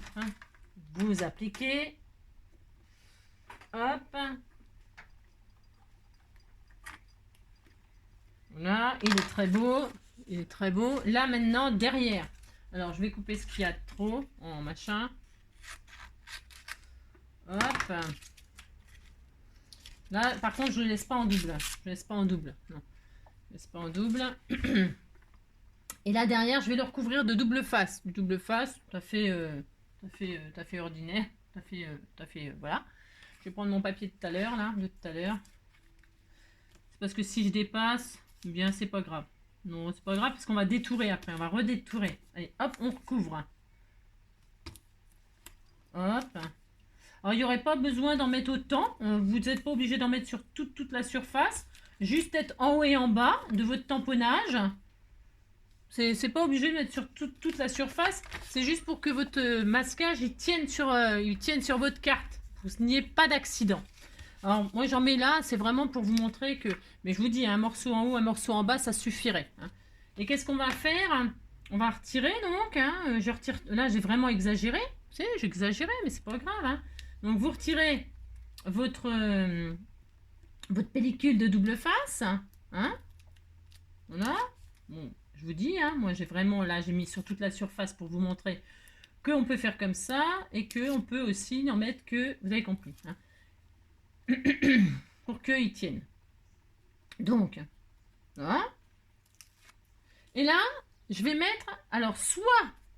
vous appliquez. Hop. Voilà, il est très beau. Il est très beau. Là, maintenant, derrière. Alors, je vais couper ce qu'il y a de trop en machin. Hop. Là, par contre, je ne le laisse pas en double. Je ne laisse pas en double. Non. Je ne laisse pas en double. Et là, derrière, je vais le recouvrir de double face. Double face, tout à fait ordinaire. Tout à fait, voilà. Je vais prendre mon papier de tout à l'heure, là, de tout à l'heure. C'est parce que si je dépasse, eh bien, c'est pas grave. Non, c'est pas grave parce qu'on va détourer après. On va redétourer. Allez, hop, on recouvre. Hop. Alors, il n'y aurait pas besoin d'en mettre autant. Vous n'êtes pas obligé d'en mettre sur toute la surface. Juste être en haut et en bas de votre tamponnage. C'est pas obligé de mettre sur toute la surface. C'est juste pour que votre masquage il tienne sur votre carte. Pour qu'il n'y ait pas d'accident. Alors, moi, j'en mets là. C'est vraiment pour vous montrer que... Mais je vous dis, un morceau en haut, un morceau en bas, ça suffirait. Hein. Et qu'est-ce qu'on va faire? On va retirer, donc. Hein. Je retire... Là, j'ai vraiment exagéré. Vous savez, j'ai exagéré, mais c'est pas grave. Hein. Donc, vous retirez votre pellicule de double face. Hein. Voilà. Bon, je vous dis, hein, moi, j'ai vraiment... Là, j'ai mis sur toute la surface pour vous montrer qu'on peut faire comme ça et qu'on peut aussi en mettre que... Vous avez compris. Hein. Pour qu'ils tiennent. Donc, voilà. Et là, je vais mettre, alors, soit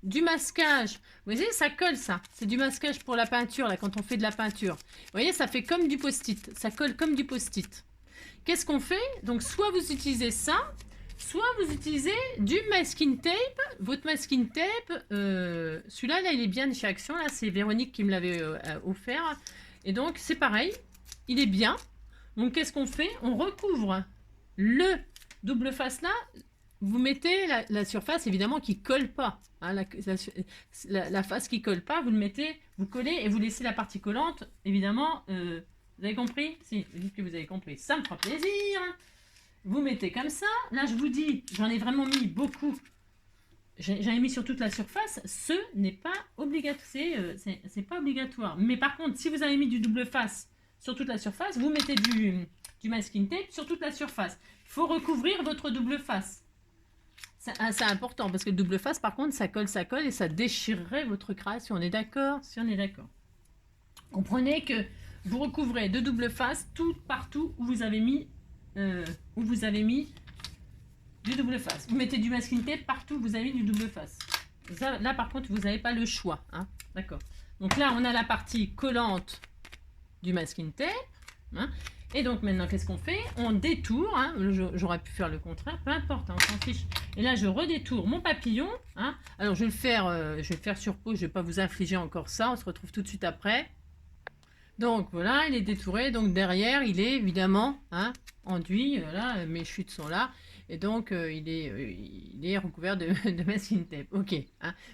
du masquage. Vous voyez, ça colle ça. C'est du masquage pour la peinture, là, quand on fait de la peinture. Vous voyez, ça fait comme du post-it. Ça colle comme du post-it. Qu'est-ce qu'on fait? Donc, soit vous utilisez ça, soit vous utilisez du masking tape. Votre masking tape, celui-là, là, il est bien de chez Action. Là, c'est Véronique qui me l'avait offert. Et donc, c'est pareil. Il est bien. Donc, qu'est-ce qu'on fait? On recouvre le double face là. Vous mettez la surface, évidemment, qui colle pas. Hein, la face qui colle pas, vous le mettez, vous collez et vous laissez la partie collante. Évidemment, vous avez compris? Si, vous dites que vous avez compris. Ça me fera plaisir. Vous mettez comme ça. Là, je vous dis, j'en ai vraiment mis beaucoup. J'en ai mis sur toute la surface. Ce n'est pas obligatoire. C'est pas obligatoire. Mais par contre, si vous avez mis du double face sur toute la surface, vous mettez du masking tape sur toute la surface. Il faut recouvrir votre double face. C'est important parce que le double face, par contre, ça colle et ça déchirerait votre création. On est d'accord? Si on est d'accord. Comprenez que vous recouvrez de double face tout partout où vous avez mis du double face. Vous mettez du masking tape partout où vous avez mis du double face. Ça, là, par contre, vous n'avez pas le choix. Hein, d'accord. Donc là, on a la partie collante du masking tape. Hein. Et donc maintenant, qu'est-ce qu'on fait? On détourne, hein, j'aurais pu faire le contraire, peu importe, hein, on s'en fiche. Et là, je redétourne mon papillon. Hein. Alors, je vais le faire sur pause, je ne vais pas vous infliger encore ça, on se retrouve tout de suite après. Donc voilà, il est détouré, donc derrière, il est évidemment enduit, là, mes chutes sont là. Et donc, il est recouvert de masking tape. Ok,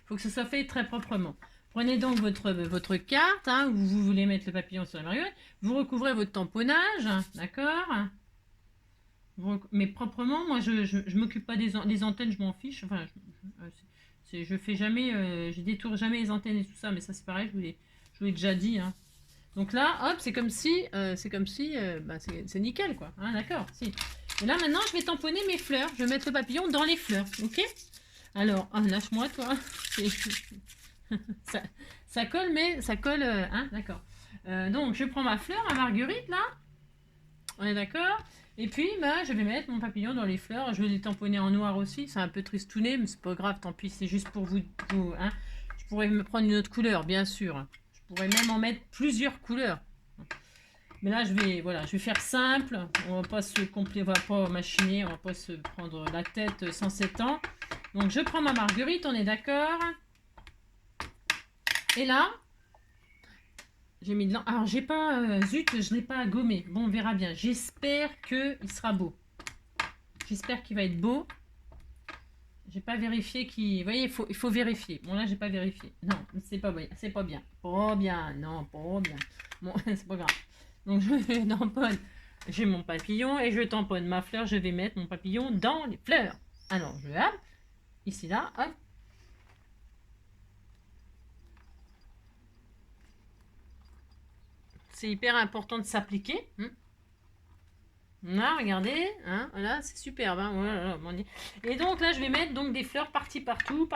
faut que ce soit fait très proprement. Prenez donc votre carte, où vous voulez mettre le papillon sur la marionnette. Vous recouvrez votre tamponnage, d'accord? Mais proprement, moi, je m'occupe pas des antennes, je m'en fiche. Enfin, je fais jamais, je détourne jamais les antennes et tout ça, mais ça, c'est pareil, je vous l'ai déjà dit. Hein. Donc là, hop, c'est comme si, c'est nickel, quoi. Hein, d'accord, si. Et là, maintenant, je vais tamponner mes fleurs. Je vais mettre le papillon dans les fleurs, ok? Alors, lâche-moi, toi. ça colle, mais ça colle, d'accord. Donc, je prends ma fleur à marguerite, là. On est d'accord? Et puis, je vais mettre mon papillon dans les fleurs. Je vais les tamponner en noir aussi. C'est un peu tristouné, mais c'est pas grave, tant pis. C'est juste pour vous, hein. Je pourrais me prendre une autre couleur, bien sûr. Je pourrais même en mettre plusieurs couleurs. Mais là, je vais faire simple. On va pas on va pas machiner, on va pas se prendre la tête sans 7 ans. Donc, je prends ma marguerite, on est d'accord? Et là, j'ai mis de l'encre. Alors, j'ai pas... zut, je l'ai pas gommé. Bon, on verra bien. J'espère qu'il sera beau. J'espère qu'il va être beau. J'ai pas vérifié qui. Vous voyez, il faut vérifier. Bon, là, j'ai pas vérifié. Non, c'est pas bien. C'est pas bien. Pas bien. Non, pas bien. Bon, c'est pas grave. Donc, je tamponne. J'ai mon papillon et je tamponne ma fleur. Je vais mettre mon papillon dans les fleurs. Alors, je vais, hop, ici, là, hop. C'est hyper important de s'appliquer. Là, regardez, voilà, c'est superbe. Voilà, et donc là, je vais mettre donc des fleurs partout, partout.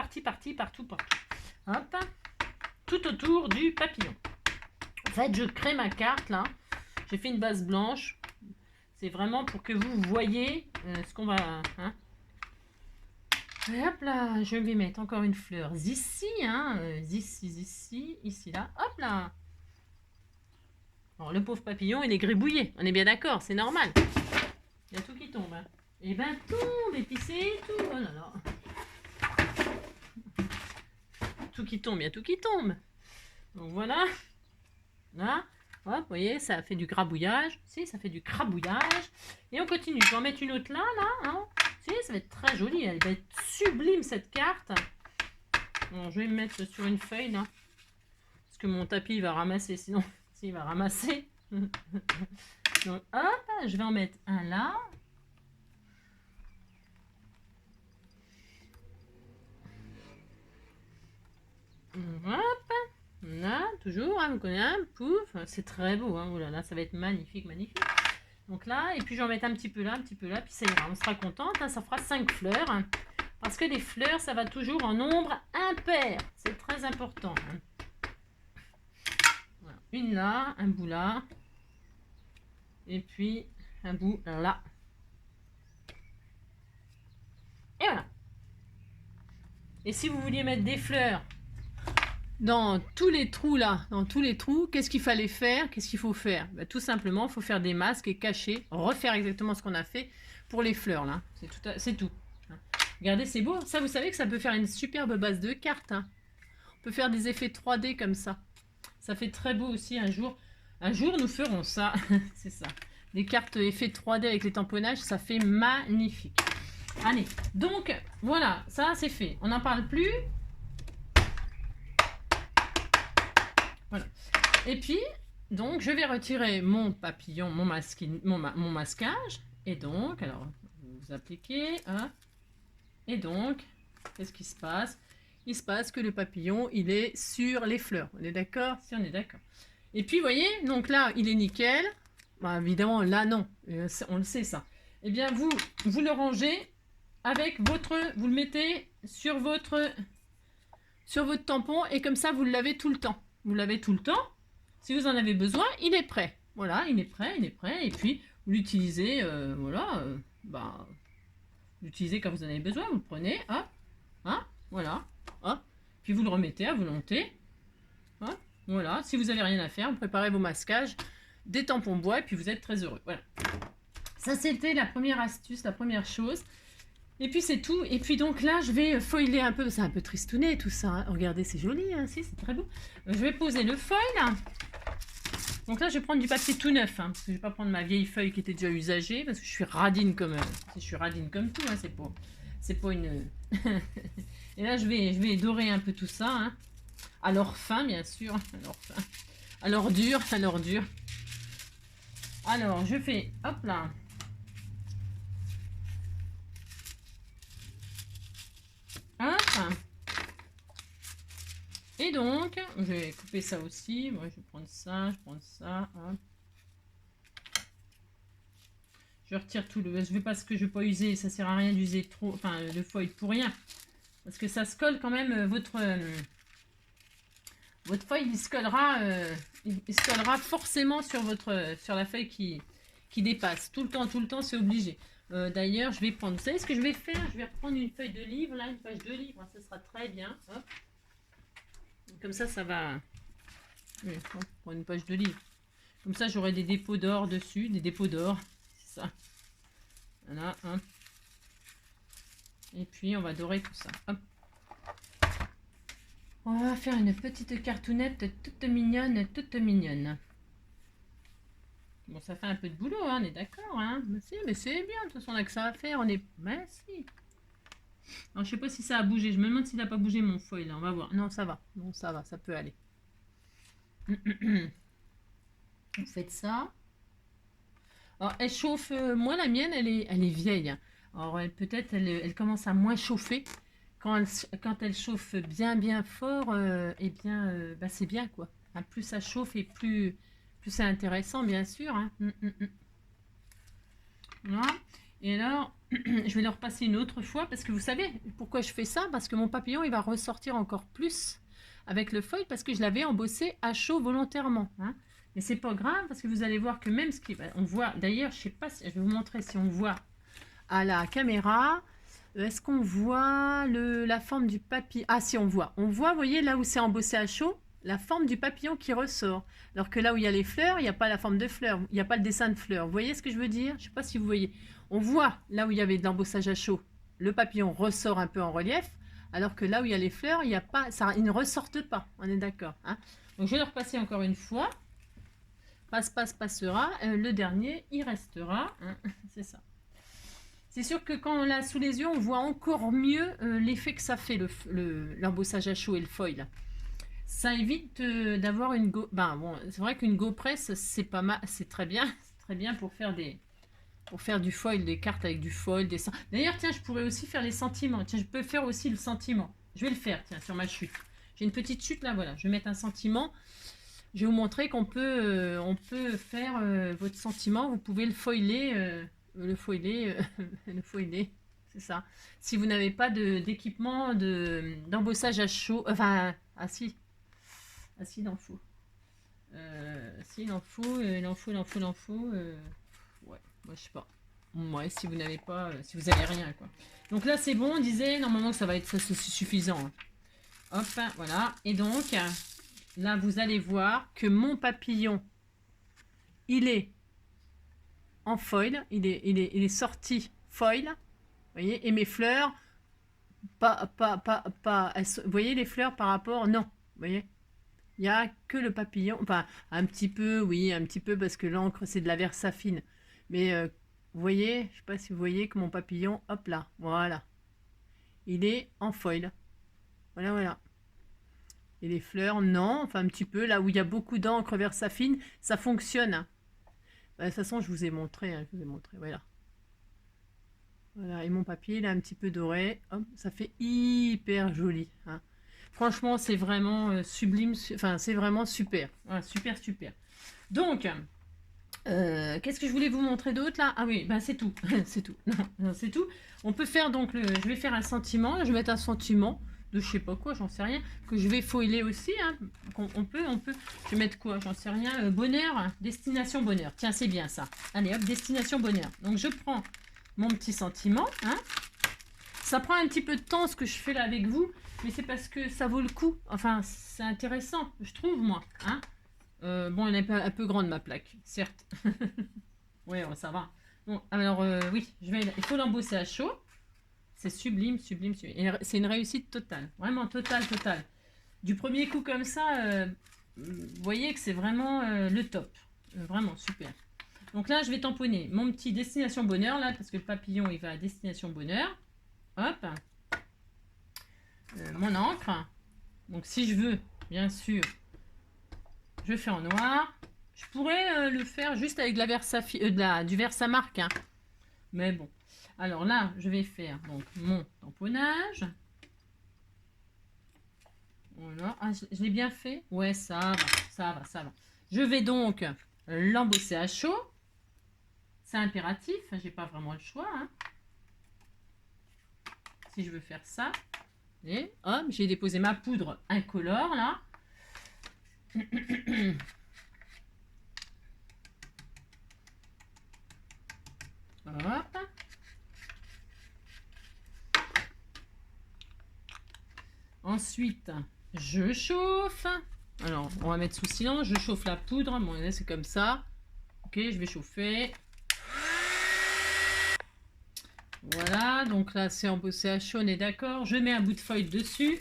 Hop, tout autour du papillon. En fait, je crée ma carte là. J'ai fait une base blanche. C'est vraiment pour que vous voyez ce qu'on va. Et hop là, je vais mettre encore une fleur ici, ici, là. Hop là. Alors, le pauvre papillon, il est gribouillé. On est bien d'accord, c'est normal. Il y a tout qui tombe. Et ben, tombe, épicé, tout. Oh là là. Tout qui tombe, il y a tout qui tombe. Donc voilà. Là, hop, vous voyez, ça fait du grabouillage. Si, ça fait du crabouillage. Et on continue. Je vais en mettre une autre là. Si, ça va être très joli. Elle va être sublime, cette carte. Bon, je vais me mettre sur une feuille, là. Parce que mon tapis, il va ramasser, sinon... Il va ramasser. Donc, hop, je vais en mettre un là. Hop, là, toujours, vous connaissez, pouf, c'est très beau, oh là là, ça va être magnifique, magnifique. Donc là, et puis je vais en mettre un petit peu là, puis ça ira, on sera contente, ça fera 5 fleurs. Parce que les fleurs, ça va toujours en nombre impair, c'est très important. Une là, un bout là, et puis un bout là. Et voilà. Et si vous vouliez mettre des fleurs dans tous les trous là, dans tous les trous, qu'est-ce qu'il fallait faire? Qu'est-ce qu'il faut faire? Bah, tout simplement, il faut faire des masques et cacher, refaire exactement ce qu'on a fait pour les fleurs là. C'est tout. Regardez, c'est beau. Ça, vous savez que ça peut faire une superbe base de cartes. Hein. On peut faire des effets 3D comme ça. Ça fait très beau aussi un jour. Un jour, nous ferons ça. C'est ça. Des cartes effets 3D avec les tamponnages, ça fait magnifique. Allez, donc, voilà, ça c'est fait. On n'en parle plus. Voilà. Et puis, donc, je vais retirer mon papillon, mon masquage. Et donc, alors, vous appliquez. Hein, et donc, qu'est-ce qui se passe? Il se passe que le papillon, il est sur les fleurs. On est d'accord? Si, on est d'accord. Et puis, vous voyez, donc là, il est nickel. Bah, évidemment, là, non. On le sait, ça. Eh bien, vous le rangez avec votre... Vous le mettez sur votre tampon et comme ça, vous le lavez tout le temps. Vous l'avez tout le temps. Si vous en avez besoin, il est prêt. Voilà, il est prêt, il est prêt. Et puis, vous l'utilisez, voilà, bah, vous l'utilisez quand vous en avez besoin. Vous le prenez, hop, hein, voilà, hop. Puis vous le remettez à volonté. Hop, voilà, si vous n'avez rien à faire, vous préparez vos masquages, des tampons bois et puis vous êtes très heureux. Voilà. Ça, c'était la première astuce, la première chose. Et puis c'est tout. Et puis donc là, je vais foiler un peu. C'est un peu tristouné tout ça. Hein. Regardez, c'est joli. Hein. Si, c'est très beau. Je vais poser le foil. Donc là, je vais prendre du papier tout neuf. Hein, parce que je ne vais pas prendre ma vieille feuille qui était déjà usagée. Parce que je suis radine comme, tout. Hein, c'est pas une... Et là, je vais dorer un peu tout ça. Hein. Alors fin, bien sûr. Alors dur. Alors, je fais... Hop là. Hop. Et donc, je vais couper ça aussi. Moi, je vais prendre ça, Hop. Je retire tout le... Je vais pas, ce que je vais pas user. Ça sert à rien d'user trop... Enfin, le foil pour rien. Parce que ça se colle quand même. Votre feuille, il se collera forcément sur la feuille qui dépasse. Tout le temps, c'est obligé. D'ailleurs, je vais prendre... Vous savez ce que je vais faire? Je vais reprendre une feuille de livre, là, une page de livre. Ça sera très bien. Hop. Comme ça, ça va... Oui, on prend une page de livre. Comme ça, j'aurai des dépôts d'or dessus. Des dépôts d'or. C'est ça. Voilà. Hein. Et puis, on va dorer tout ça. Hop. On va faire une petite cartoonette toute mignonne, Bon, ça fait un peu de boulot, hein, on est d'accord, hein. Mais c'est bien, de toute façon, on a que ça à faire, on est... Mais si. Alors, je sais pas si ça a bougé, je me demande s'il n'a pas bougé mon foil, là, on va voir. Non, ça va, ça peut aller. Vous faites ça. Alors, elle chauffe, moi, la mienne, elle est vieille. Alors, peut-être, elle commence à moins chauffer. Quand elle chauffe bien fort, eh bien, bah, c'est bien, quoi. Hein, plus ça chauffe et plus c'est intéressant, bien sûr. Hein. Voilà. Et alors, je vais leur passer une autre fois, parce que vous savez pourquoi je fais ça? Parce que mon papillon, il va ressortir encore plus avec le foil, parce que je l'avais embossé à chaud volontairement. Hein. Mais c'est pas grave, parce que vous allez voir que même ce qui... On voit, d'ailleurs, je sais pas, si, je vais vous montrer si on voit à la caméra... Est-ce qu'on voit la forme du papillon? Ah si, on voit. On voit, vous voyez, là où c'est embossé à chaud, la forme du papillon qui ressort. Alors que là où il y a les fleurs, il n'y a pas la forme de fleurs. Il n'y a pas le dessin de fleurs. Vous voyez ce que je veux dire? Je ne sais pas si vous voyez. On voit, là où il y avait de l'embossage à chaud, le papillon ressort un peu en relief. Alors que là où il y a les fleurs, il ne ressortent pas. On est d'accord. Hein. Donc je vais le repasser encore une fois. Passera. Le dernier, il restera. Hein. C'est ça. C'est sûr que quand on l'a sous les yeux, on voit encore mieux l'effet que ça fait, l'embossage à chaud et le foil. Ça évite d'avoir une bon, c'est vrai qu'une GoPress, c'est pas mal, c'est très bien pour faire du foil, des cartes avec du foil, des... D'ailleurs, tiens, je pourrais aussi faire les sentiments. Tiens, je peux faire aussi le sentiment. Je vais le faire, tiens, sur ma chute. J'ai une petite chute là, voilà. Je vais mettre un sentiment. Je vais vous montrer qu'on peut, faire votre sentiment. Vous pouvez le foiler. Le foiler, c'est ça. Si vous n'avez pas d'équipement d'embossage à chaud, enfin, si, il en faut. Si, il en faut, ouais, moi je sais pas. Ouais, si vous n'avez pas, si vous avez rien, quoi. Donc là, c'est bon, on disait, normalement, ça va être ça, c'est suffisant. Hein. Hop, voilà. Et donc, là, vous allez voir que mon papillon, il est en foil, il est sorti foil, vous voyez, et mes fleurs, vous voyez les fleurs par rapport, non, vous voyez, il n'y a que le papillon, enfin, un petit peu, oui, un petit peu, parce que l'encre, c'est de la Versafine, mais vous voyez, je ne sais pas si vous voyez que mon papillon, hop là, voilà, il est en foil, voilà, voilà. Et les fleurs, non, enfin un petit peu, là où il y a beaucoup d'encre Versafine, ça fonctionne. Bah, de toute façon, je vous ai montré, hein, voilà. Voilà, et mon papier, il est un petit peu doré. Hop, ça fait hyper joli. Hein. Franchement, c'est vraiment sublime. Enfin, c'est vraiment super. Voilà, super, super. Donc, qu'est-ce que je voulais vous montrer d'autre là? Ah oui, ben c'est tout. C'est tout. Non, c'est tout. On peut faire donc, je vais faire un sentiment. Je vais mettre un sentiment de je sais pas quoi, j'en sais rien. Que je vais foiler aussi. Hein. On peut. Je vais mettre quoi? J'en sais rien. Bonheur, destination bonheur. Tiens, c'est bien ça. Allez hop, destination bonheur. Donc, je prends mon petit sentiment. Hein. Ça prend un petit peu de temps ce que je fais là avec vous, mais c'est parce que ça vaut le coup. Enfin, c'est intéressant, je trouve, moi. Hein. Bon, elle est un peu grande, ma plaque, certes. Oui, ça va. Bon, alors, oui, il faut l'embosser à chaud. C'est sublime, sublime, sublime. C'est une réussite totale. Vraiment totale, totale. Du premier coup comme ça, vous voyez que c'est vraiment le top. Vraiment super. Donc là, je vais tamponner mon petit destination bonheur, là, parce que le papillon, il va à destination bonheur. Hop. Mon encre. Donc si je veux, bien sûr, je fais en noir. Je pourrais le faire juste avec de du Versamark. Hein. Mais bon. Alors là, je vais faire donc mon tamponnage. Voilà. Ah, je l'ai bien fait. Ouais, ça va, ça va, ça va. Je vais donc l'embosser à chaud. C'est impératif, j'ai pas vraiment le choix. Hein. Si je veux faire ça. Et hop, j'ai déposé ma poudre incolore là. Hop. Ensuite, je chauffe. Alors, on va mettre sous silence. Je chauffe la poudre. Bon, là, c'est comme ça. Ok, je vais chauffer. Voilà, donc là, c'est embossé à chaud, on est d'accord. Je mets un bout de feuille dessus.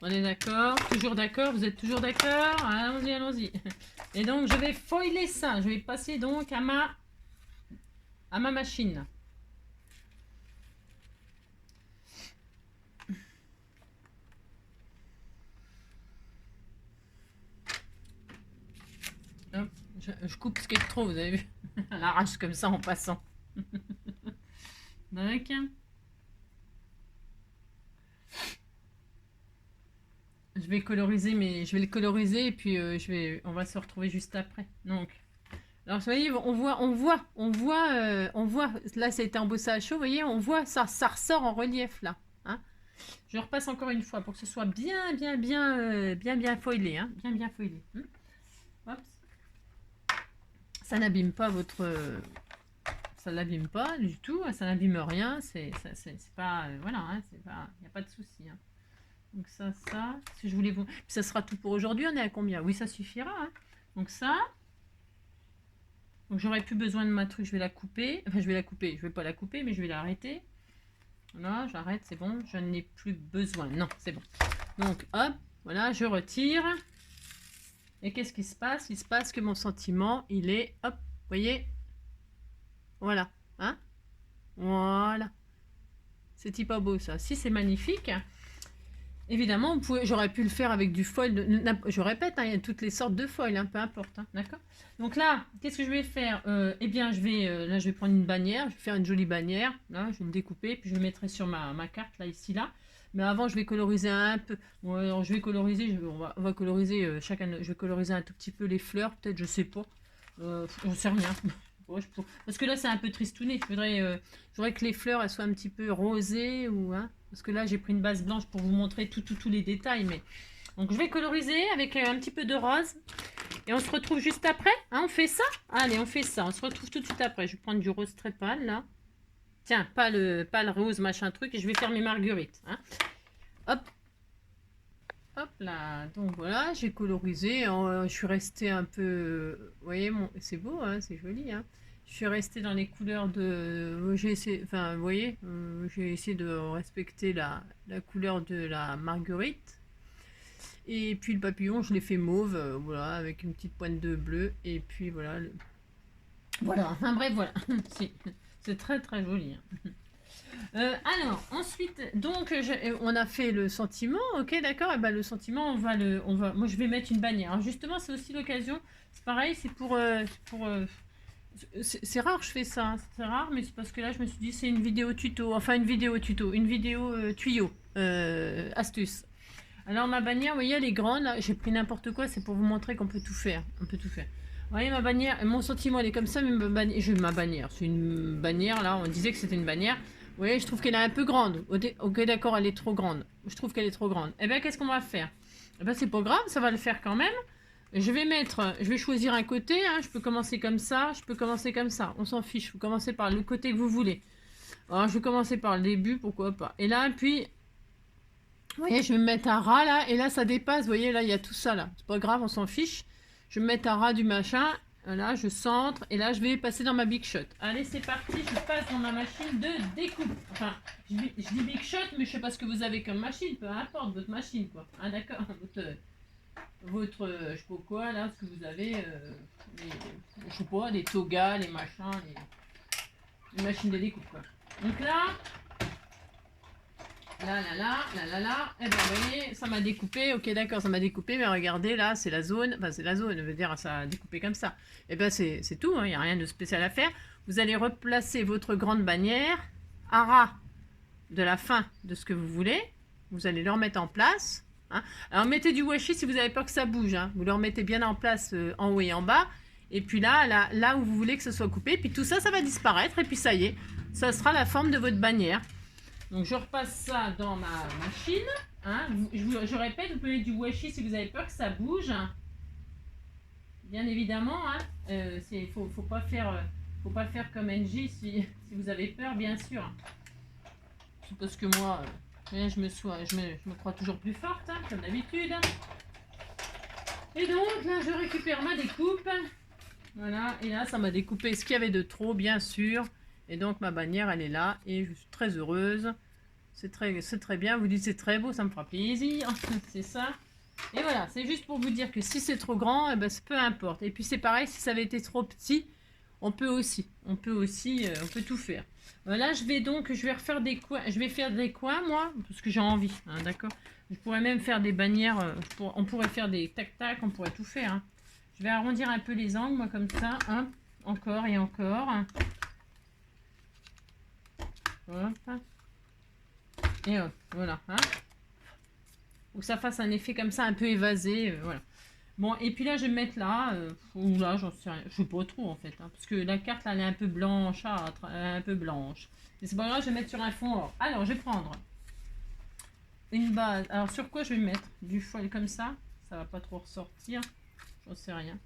On est d'accord, toujours d'accord, vous êtes toujours d'accord? Allons-y, allons-y. Et donc, je vais foiler ça. Je vais passer donc à ma machine. Hop, je coupe ce qui est trop, vous avez vu? À l'arrache comme ça en passant. Donc, je vais coloriser, mais je vais le coloriser et puis on va se retrouver juste après. Donc, alors vous voyez, on voit. Là, ça a été embossé à chaud, vous voyez, on voit ça ressort en relief là. Hein. Je repasse encore une fois pour que ce soit bien foilé, hein, bien foilé. Hop. Ça n'abîme pas ça l'abîme pas du tout, ça n'abîme rien, c'est pas, voilà, hein, c'est pas, il n'y a pas de souci. Hein. Donc ça, si je voulais vous, puis ça sera tout pour aujourd'hui. On est à combien? Oui, ça suffira. Hein. Donc ça, donc j'aurais plus besoin de ma truc, je vais la couper. Enfin, je vais pas la couper, mais je vais l'arrêter. Voilà, j'arrête, c'est bon, je n'ai plus besoin. Non, c'est bon. Donc hop, voilà, je retire. Et qu'est-ce qui se passe? Il se passe que mon sentiment, il est, hop, vous voyez? Voilà, hein? Voilà. C'est pas beau ça. Si, c'est magnifique. Évidemment, j'aurais pu le faire avec du foil. Je répète, hein, il y a toutes les sortes de foil, hein, peu importe. Hein, d'accord. Donc là, qu'est-ce que je vais faire? Eh bien, là, je vais prendre une bannière. Je vais faire une jolie bannière. Là, je vais le découper, puis je le mettrai sur ma carte, là, ici, là. Mais avant, je vais coloriser un peu. Bon, alors, je vais coloriser. On va coloriser chacun. Je vais coloriser un tout petit peu les fleurs, peut-être, je sais pas. Je sais rien. Parce que là, c'est un peu tristouné. Je voudrais que les fleurs elles soient un petit peu rosées ou hein, parce que là, j'ai pris une base blanche pour vous montrer tous les détails. Mais donc, je vais coloriser avec un petit peu de rose Et on se retrouve juste après. Hein, on fait ça. Allez, on fait ça. On se retrouve tout de suite après. Je vais prendre du rose très pâle, là. Tiens, pas le rose, machin truc. Et je vais faire mes marguerites. Hein. Hop. Hop là. Donc voilà, j'ai colorisé. Je suis restée un peu... Vous voyez, c'est beau, hein, c'est joli. Hein. Je suis restée dans les couleurs de... J'ai essayé... Enfin, vous voyez, j'ai essayé de respecter la couleur de la marguerite. Et puis le papillon, je l'ai fait mauve, voilà, avec une petite pointe de bleu. Et puis voilà. Voilà, enfin bref, voilà. C'est très très joli. Hein. Alors, ensuite, donc, on a fait le sentiment, ok, d'accord. Et ben le sentiment, moi, je vais mettre une bannière. Alors, justement, c'est aussi l'occasion. C'est pareil, c'est pour c'est rare, je fais ça. Hein, c'est rare, mais c'est parce que là, je me suis dit, c'est une vidéo tuto. Enfin, une vidéo tuyau, astuce. Alors ma bannière, vous voyez, elle est grande. J'ai pris n'importe quoi, c'est pour vous montrer qu'on peut tout faire. On peut tout faire. Vous voyez, ma bannière, mon sentiment, elle est comme ça, mais ma bannière, c'est une bannière, là, on disait que c'était une bannière. Vous voyez, je trouve qu'elle est un peu grande. Ok, d'accord, elle est trop grande. Je trouve qu'elle est trop grande. Eh bien, qu'est-ce qu'on va faire? Eh bien, c'est pas grave, ça va le faire quand même. Je vais choisir un côté. Hein, je peux commencer comme ça, je peux commencer comme ça. On s'en fiche, vous commencez par le côté que vous voulez. Alors, je vais commencer par le début, pourquoi pas. Et là, puis... Vous voyez, je vais me mettre à ras là, et là ça dépasse, vous voyez, là il y a tout ça là. C'est pas grave, on s'en fiche. Je vais me mettre à ras du machin, là je centre, et là je vais passer dans ma Big Shot. Allez, c'est parti, je passe dans ma machine de découpe. Enfin, je dis Big Shot, mais je sais pas ce que vous avez comme machine, peu importe, votre machine quoi. Ah d'accord, votre je sais pas quoi là, ce que vous avez, je sais pas, les togas, les machins, les machines de découpe quoi. Donc là... Là, et ben vous voyez, ça m'a découpé, ok d'accord, ça m'a découpé, mais regardez, là, c'est la zone, enfin c'est la zone, veut dire, ça a découpé comme ça. Et ben c'est tout, il n'y a rien de spécial à faire. Vous allez replacer votre grande bannière à ras de la fin de ce que vous voulez, vous allez le remettre en place. Hein. Alors mettez du washi si vous avez peur que ça bouge, hein. Vous le remettez bien en place en haut et en bas, et puis là où vous voulez que ce soit coupé, puis tout ça, ça va disparaître, et puis ça y est, ça sera la forme de votre bannière. Donc je repasse ça dans ma machine. Hein. Je répète, vous pouvez mettre du washi si vous avez peur que ça bouge. Bien évidemment, hein. Faut pas faire comme NJ si vous avez peur, bien sûr. C'est parce que moi, je me crois toujours plus forte, hein, comme d'habitude. Et donc là, je récupère ma découpe. Voilà, et là, ça m'a découpé ce qu'il y avait de trop, bien sûr. Et donc ma bannière, elle est là, et je suis très heureuse. C'est très bien, vous dites c'est très beau, ça me fera plaisir, c'est ça. Et voilà, c'est juste pour vous dire que si c'est trop grand, eh ben, peu importe. Et puis c'est pareil, si ça avait été trop petit, on peut tout faire. Là, je vais refaire des coins, moi, parce que j'ai envie, hein, d'accord. Je pourrais même faire des bannières, on pourrait faire des tac-tac, on pourrait tout faire. Hein. Je vais arrondir un peu les angles, moi, comme ça, hein, encore et encore. Hop. Et hop, voilà. Hein. Ou que ça fasse un effet comme ça, un peu évasé. Voilà. Bon, et puis là, je vais me mettre là. Ou là, j'en sais rien. Je sais pas trop, en fait. Hein, parce que la carte, là, elle est un peu blanchâtre. Un peu blanche. Mais c'est pas grave, je vais mettre sur un fond or. Alors, je vais prendre une base. Alors, sur quoi je vais mettre? Du foil comme ça. Ça va pas trop ressortir. J'en sais rien.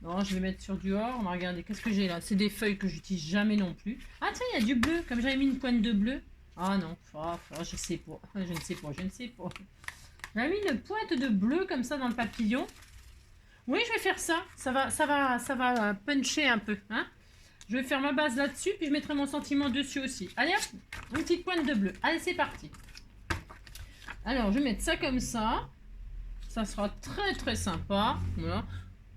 Non, je vais mettre sur du or. On va regarder. Qu'est-ce que j'ai là? C'est des feuilles que j'utilise jamais non plus. Ah, tiens, il y a du bleu. Comme j'avais mis une pointe de bleu. Ah non, je sais pas. Je ne sais pas. J'avais mis une pointe de bleu comme ça dans le papillon. Oui, je vais faire ça. Ça va puncher un peu. Hein. Je vais faire ma base là-dessus, puis je mettrai mon sentiment dessus aussi. Allez hop, une petite pointe de bleu. Allez, c'est parti. Alors, je vais mettre ça comme ça. Ça sera très très sympa. Voilà.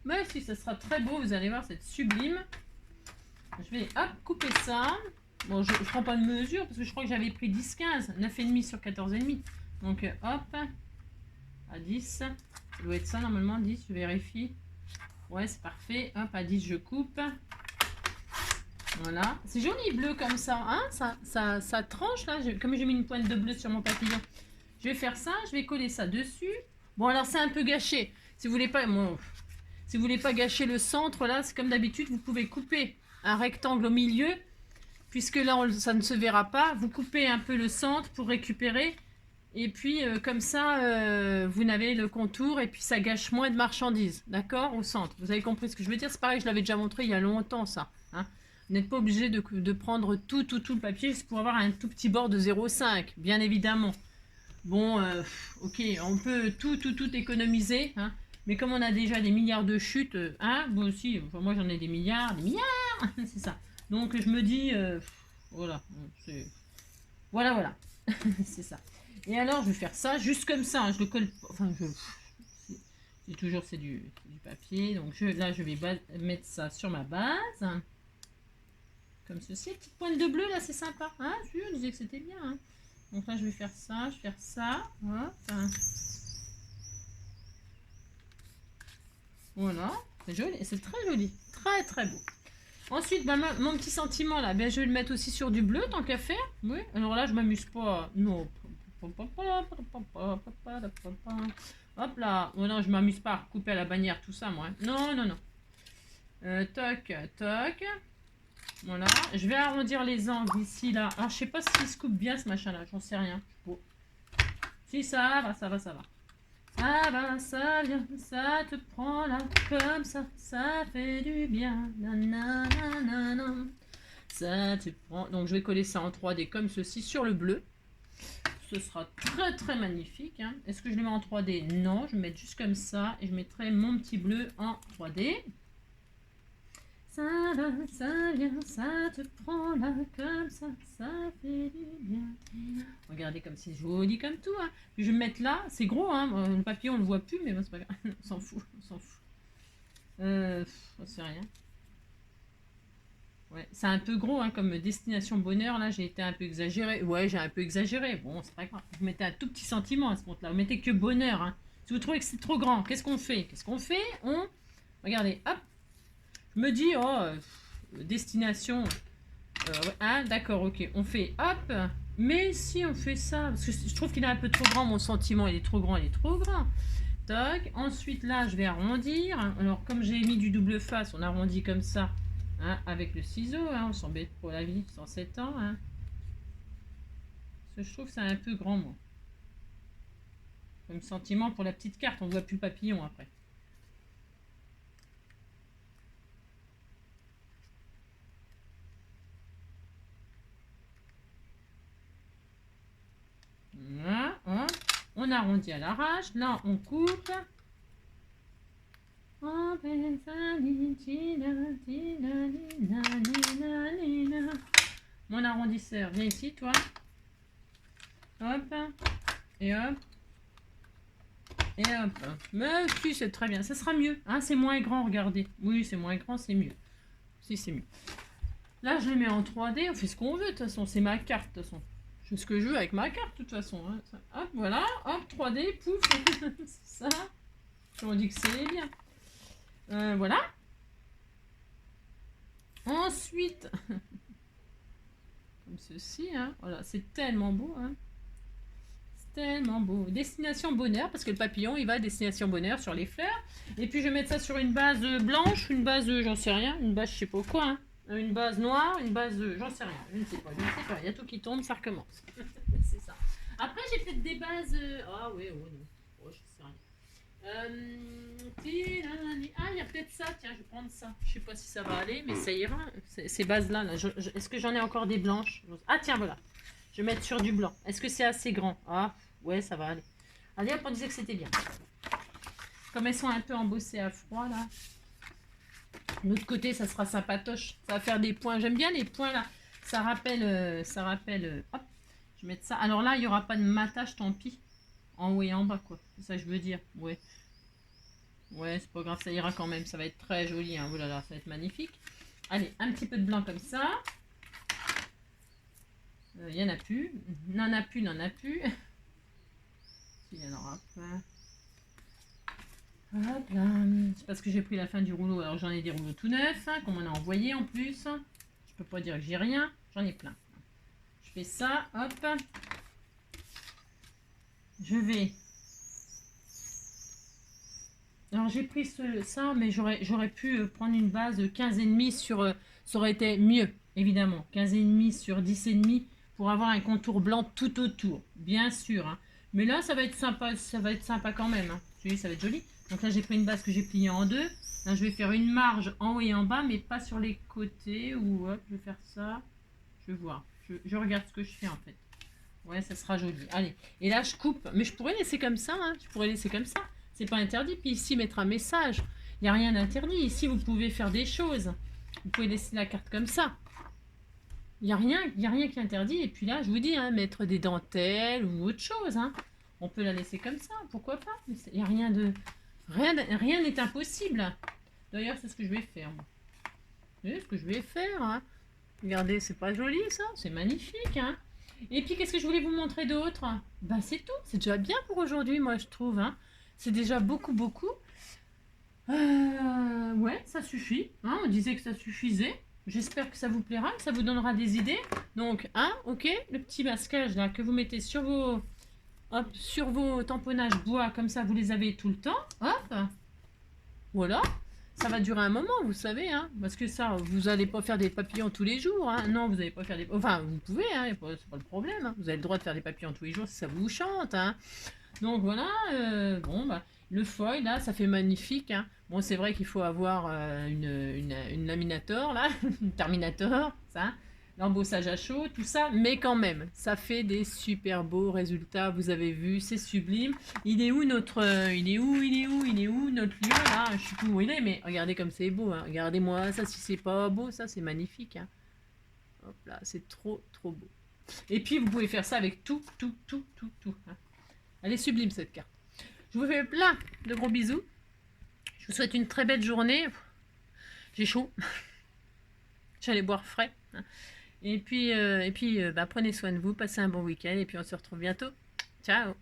Mais si ça sera très beau, vous allez voir, c'est sublime. Je vais hop, couper ça. Bon, je ne prends pas de mesure parce que je crois que j'avais pris 10-15, 9,5 sur 14,5. Donc hop, à 10. Ça doit être ça normalement, 10, je vérifie. Ouais, c'est parfait. Hop, à 10, je coupe. Voilà. C'est joli bleu comme ça. Hein, ça tranche là. Comme j'ai mis une pointe de bleu sur mon papillon. Je vais faire ça, je vais coller ça dessus. Bon, alors c'est un peu gâché. Si vous voulez pas gâcher le centre là, c'est comme d'habitude, vous pouvez couper un rectangle au milieu. Puisque là, ça ne se verra pas, vous coupez un peu le centre pour récupérer. Et puis, comme ça, vous n'avez le contour et puis ça gâche moins de marchandises, d'accord, au centre. Vous avez compris ce que je veux dire? C'est pareil, je l'avais déjà montré il y a longtemps, ça. Hein. Vous n'êtes pas obligé de prendre tout le papier juste pour avoir un tout petit bord de 0,5, bien évidemment. Bon, ok, on peut tout économiser, hein. Mais comme on a déjà des milliards de chutes, hein, moi aussi, enfin, moi j'en ai des milliards, c'est ça. Donc je me dis, voilà, voilà, c'est ça. Et alors je vais faire ça juste comme ça, hein, je le colle, enfin c'est toujours c'est du papier, donc là je vais mettre ça sur ma base, hein, comme ceci, petite pointe de bleu là, c'est sympa, hein, je disais que c'était bien, hein. Donc là je vais faire ça, hop. Voilà, c'est joli, c'est très joli, très beau. Ensuite, bah, mon petit sentiment là, ben, je vais le mettre aussi sur du bleu tant qu'à faire. Oui, alors là je m'amuse pas. Non. Hop là, oh non, je m'amuse pas à recouper à la bannière tout ça moi. Non. Toc. Voilà, je vais arrondir les angles ici là. Alors je sais pas s'il se coupe bien ce machin là, j'en sais rien. Bon. Si ça va. Ça va, ça vient, ça te prend là, comme ça fait du bien. Nanana. Ça te prend. Donc je vais coller ça en 3D comme ceci sur le bleu. Ce sera très magnifique. Hein. Est-ce que je le mets en 3D? Non, je vais mettre juste comme ça et je mettrai mon petit bleu en 3D. Ça va, ça vient, ça te prend là, comme ça fait du bien. Regardez comme c'est joli comme tout. Hein. Je vais me mettre là, c'est gros, hein. Le papier on le voit plus, mais bon, c'est pas grave, on s'en fout. C'est rien. Ouais, c'est un peu gros hein, comme destination bonheur, là j'ai été un peu exagéré. Ouais, j'ai un peu exagéré, bon c'est pas grave. Vous mettez un tout petit sentiment à ce compte-là, vous mettez que bonheur. Hein. Si vous trouvez que c'est trop grand, qu'est-ce qu'on fait? Regardez, hop, je me dis, destination, ouais, hein, d'accord, ok, on fait hop, mais si on fait ça, parce que je trouve qu'il est un peu trop grand, mon sentiment, il est trop grand. Toc, ensuite là, je vais arrondir, alors comme j'ai mis du double face, on arrondit comme ça, hein, avec le ciseau, hein, on s'embête pour la vie, 107 ans, hein. Parce que je trouve que c'est un peu grand, moi. Comme sentiment pour la petite carte, on voit plus le papillon après. Voilà, hein. On arrondit à l'arrache. Là, on coupe. Mon arrondisseur, viens ici, toi. Hop. Et hop. Et hop. Mais si, c'est très bien. Ça sera mieux. Hein, c'est moins grand, regardez. Oui, c'est moins grand, c'est mieux. Si, c'est mieux. Là, je les mets en 3D. On fait ce qu'on veut, de toute façon. C'est ma carte, de toute façon. Je fais ce que je veux avec ma carte, de toute façon. Hein. Hop, voilà. Hop, 3D, pouf. C'est ça. On dit que c'est bien. Voilà. Ensuite, comme ceci. Hein. Voilà, c'est tellement beau. Hein. C'est tellement beau. Destination bonheur, parce que le papillon, il va à destination bonheur sur les fleurs. Et puis, je vais mettre ça sur une base blanche, une base, j'en sais rien, une base, je sais pas quoi. Hein. Une base noire, une base, j'en sais rien, je ne sais pas. Il y a tout qui tombe, ça recommence. C'est ça. Après, j'ai peut-être des bases. Ah ouais, oh non. Oh, je sais rien. Ah, il y a peut-être ça, tiens, je vais prendre ça. Je sais pas si ça va aller, mais ça ira. Ces bases-là, là, est-ce que j'en ai encore des blanches? Ah, tiens, voilà. Je vais mettre sur du blanc. Est-ce que c'est assez grand? Ah, ouais, ça va aller. Allez, hop, on disait que c'était bien. Comme elles sont un peu embossées à froid, là. De l'autre côté, ça sera sympatoche. Ça va faire des points. J'aime bien les points, là. Ça rappelle... hop, je vais mettre ça. Alors là, il n'y aura pas de matage, tant pis. En haut et en bas, quoi. C'est ça que je veux dire. Ouais. Ouais, c'est pas grave, ça ira quand même. Ça va être très joli. Hein. Oh là là, ça va être magnifique. Allez, un petit peu de blanc comme ça. Il n'y en a plus. N'en a plus. Il y en aura pas. Hop là. C'est parce que j'ai pris la fin du rouleau. Alors j'en ai des rouleaux tout neufs, hein, qu'on m'en a envoyé en plus. Je peux pas dire que j'ai rien. J'en ai plein. Je fais ça. Hop. Je vais... Alors j'ai pris ça, mais j'aurais pu prendre une base de 15,5 sur... ça aurait été mieux, évidemment. 15,5 sur 10,5 pour avoir un contour blanc tout autour. Bien sûr. Hein. Mais là, ça va être sympa quand même. Hein. Tu vois, ça va être joli. Donc là, j'ai pris une base que j'ai pliée en deux. Là, je vais faire une marge en haut et en bas, mais pas sur les côtés. Ou hop, je vais faire ça. Je vais voir. Je regarde ce que je fais en fait. Ouais, ça sera joli. Allez. Et là, je coupe. Mais je pourrais laisser comme ça. Hein. Je pourrais laisser comme ça. C'est pas interdit. Puis ici, mettre un message. Il n'y a rien d'interdit. Ici, vous pouvez faire des choses. Vous pouvez laisser la carte comme ça. Il n'y a rien qui est interdit. Et puis là, je vous dis, hein, mettre des dentelles ou autre chose. Hein. On peut la laisser comme ça, pourquoi pas. Il n'y a rien de... Rien n'est impossible. D'ailleurs, c'est ce que je vais faire. Moi. C'est ce que je vais faire. Hein. Regardez, c'est pas joli ça. C'est magnifique. Hein. Et puis, qu'est-ce que je voulais vous montrer d'autre? Ben, c'est tout. C'est déjà bien pour aujourd'hui, moi, je trouve. Hein. C'est déjà beaucoup, beaucoup. Ouais, ça suffit. Hein. On disait que ça suffisait. J'espère que ça vous plaira, que ça vous donnera des idées. Donc, hein, ok, le petit masquage là que vous mettez sur vos tamponnages bois, comme ça vous les avez tout le temps. Hop, voilà. Ça va durer un moment, vous savez, hein, parce que ça, vous n'allez pas faire des papillons tous les jours. Hein. Non, vous n'allez pas faire des... Enfin, vous pouvez, hein, c'est pas le problème. Hein. Vous avez le droit de faire des papillons tous les jours si ça vous chante. Hein. Donc voilà, bon, bah, le foil, là, ça fait magnifique. Hein. Bon, c'est vrai qu'il faut avoir une laminator, là, une terminator, ça, l'embossage à chaud, tout ça, mais quand même, ça fait des super beaux résultats, vous avez vu, c'est sublime. Il est où notre... il est où notre lion, là? Je sais plus où il est, mais regardez comme c'est beau, hein. Regardez-moi ça, si c'est pas beau, ça, c'est magnifique. Hein. Hop là, c'est trop, trop beau. Et puis, vous pouvez faire ça avec tout. Hein. Elle est sublime, cette carte. Je vous fais plein de gros bisous. Je vous souhaite une très belle journée. J'ai chaud. J'allais boire frais. Et puis, bah, prenez soin de vous, passez un bon week-end et puis on se retrouve bientôt. Ciao.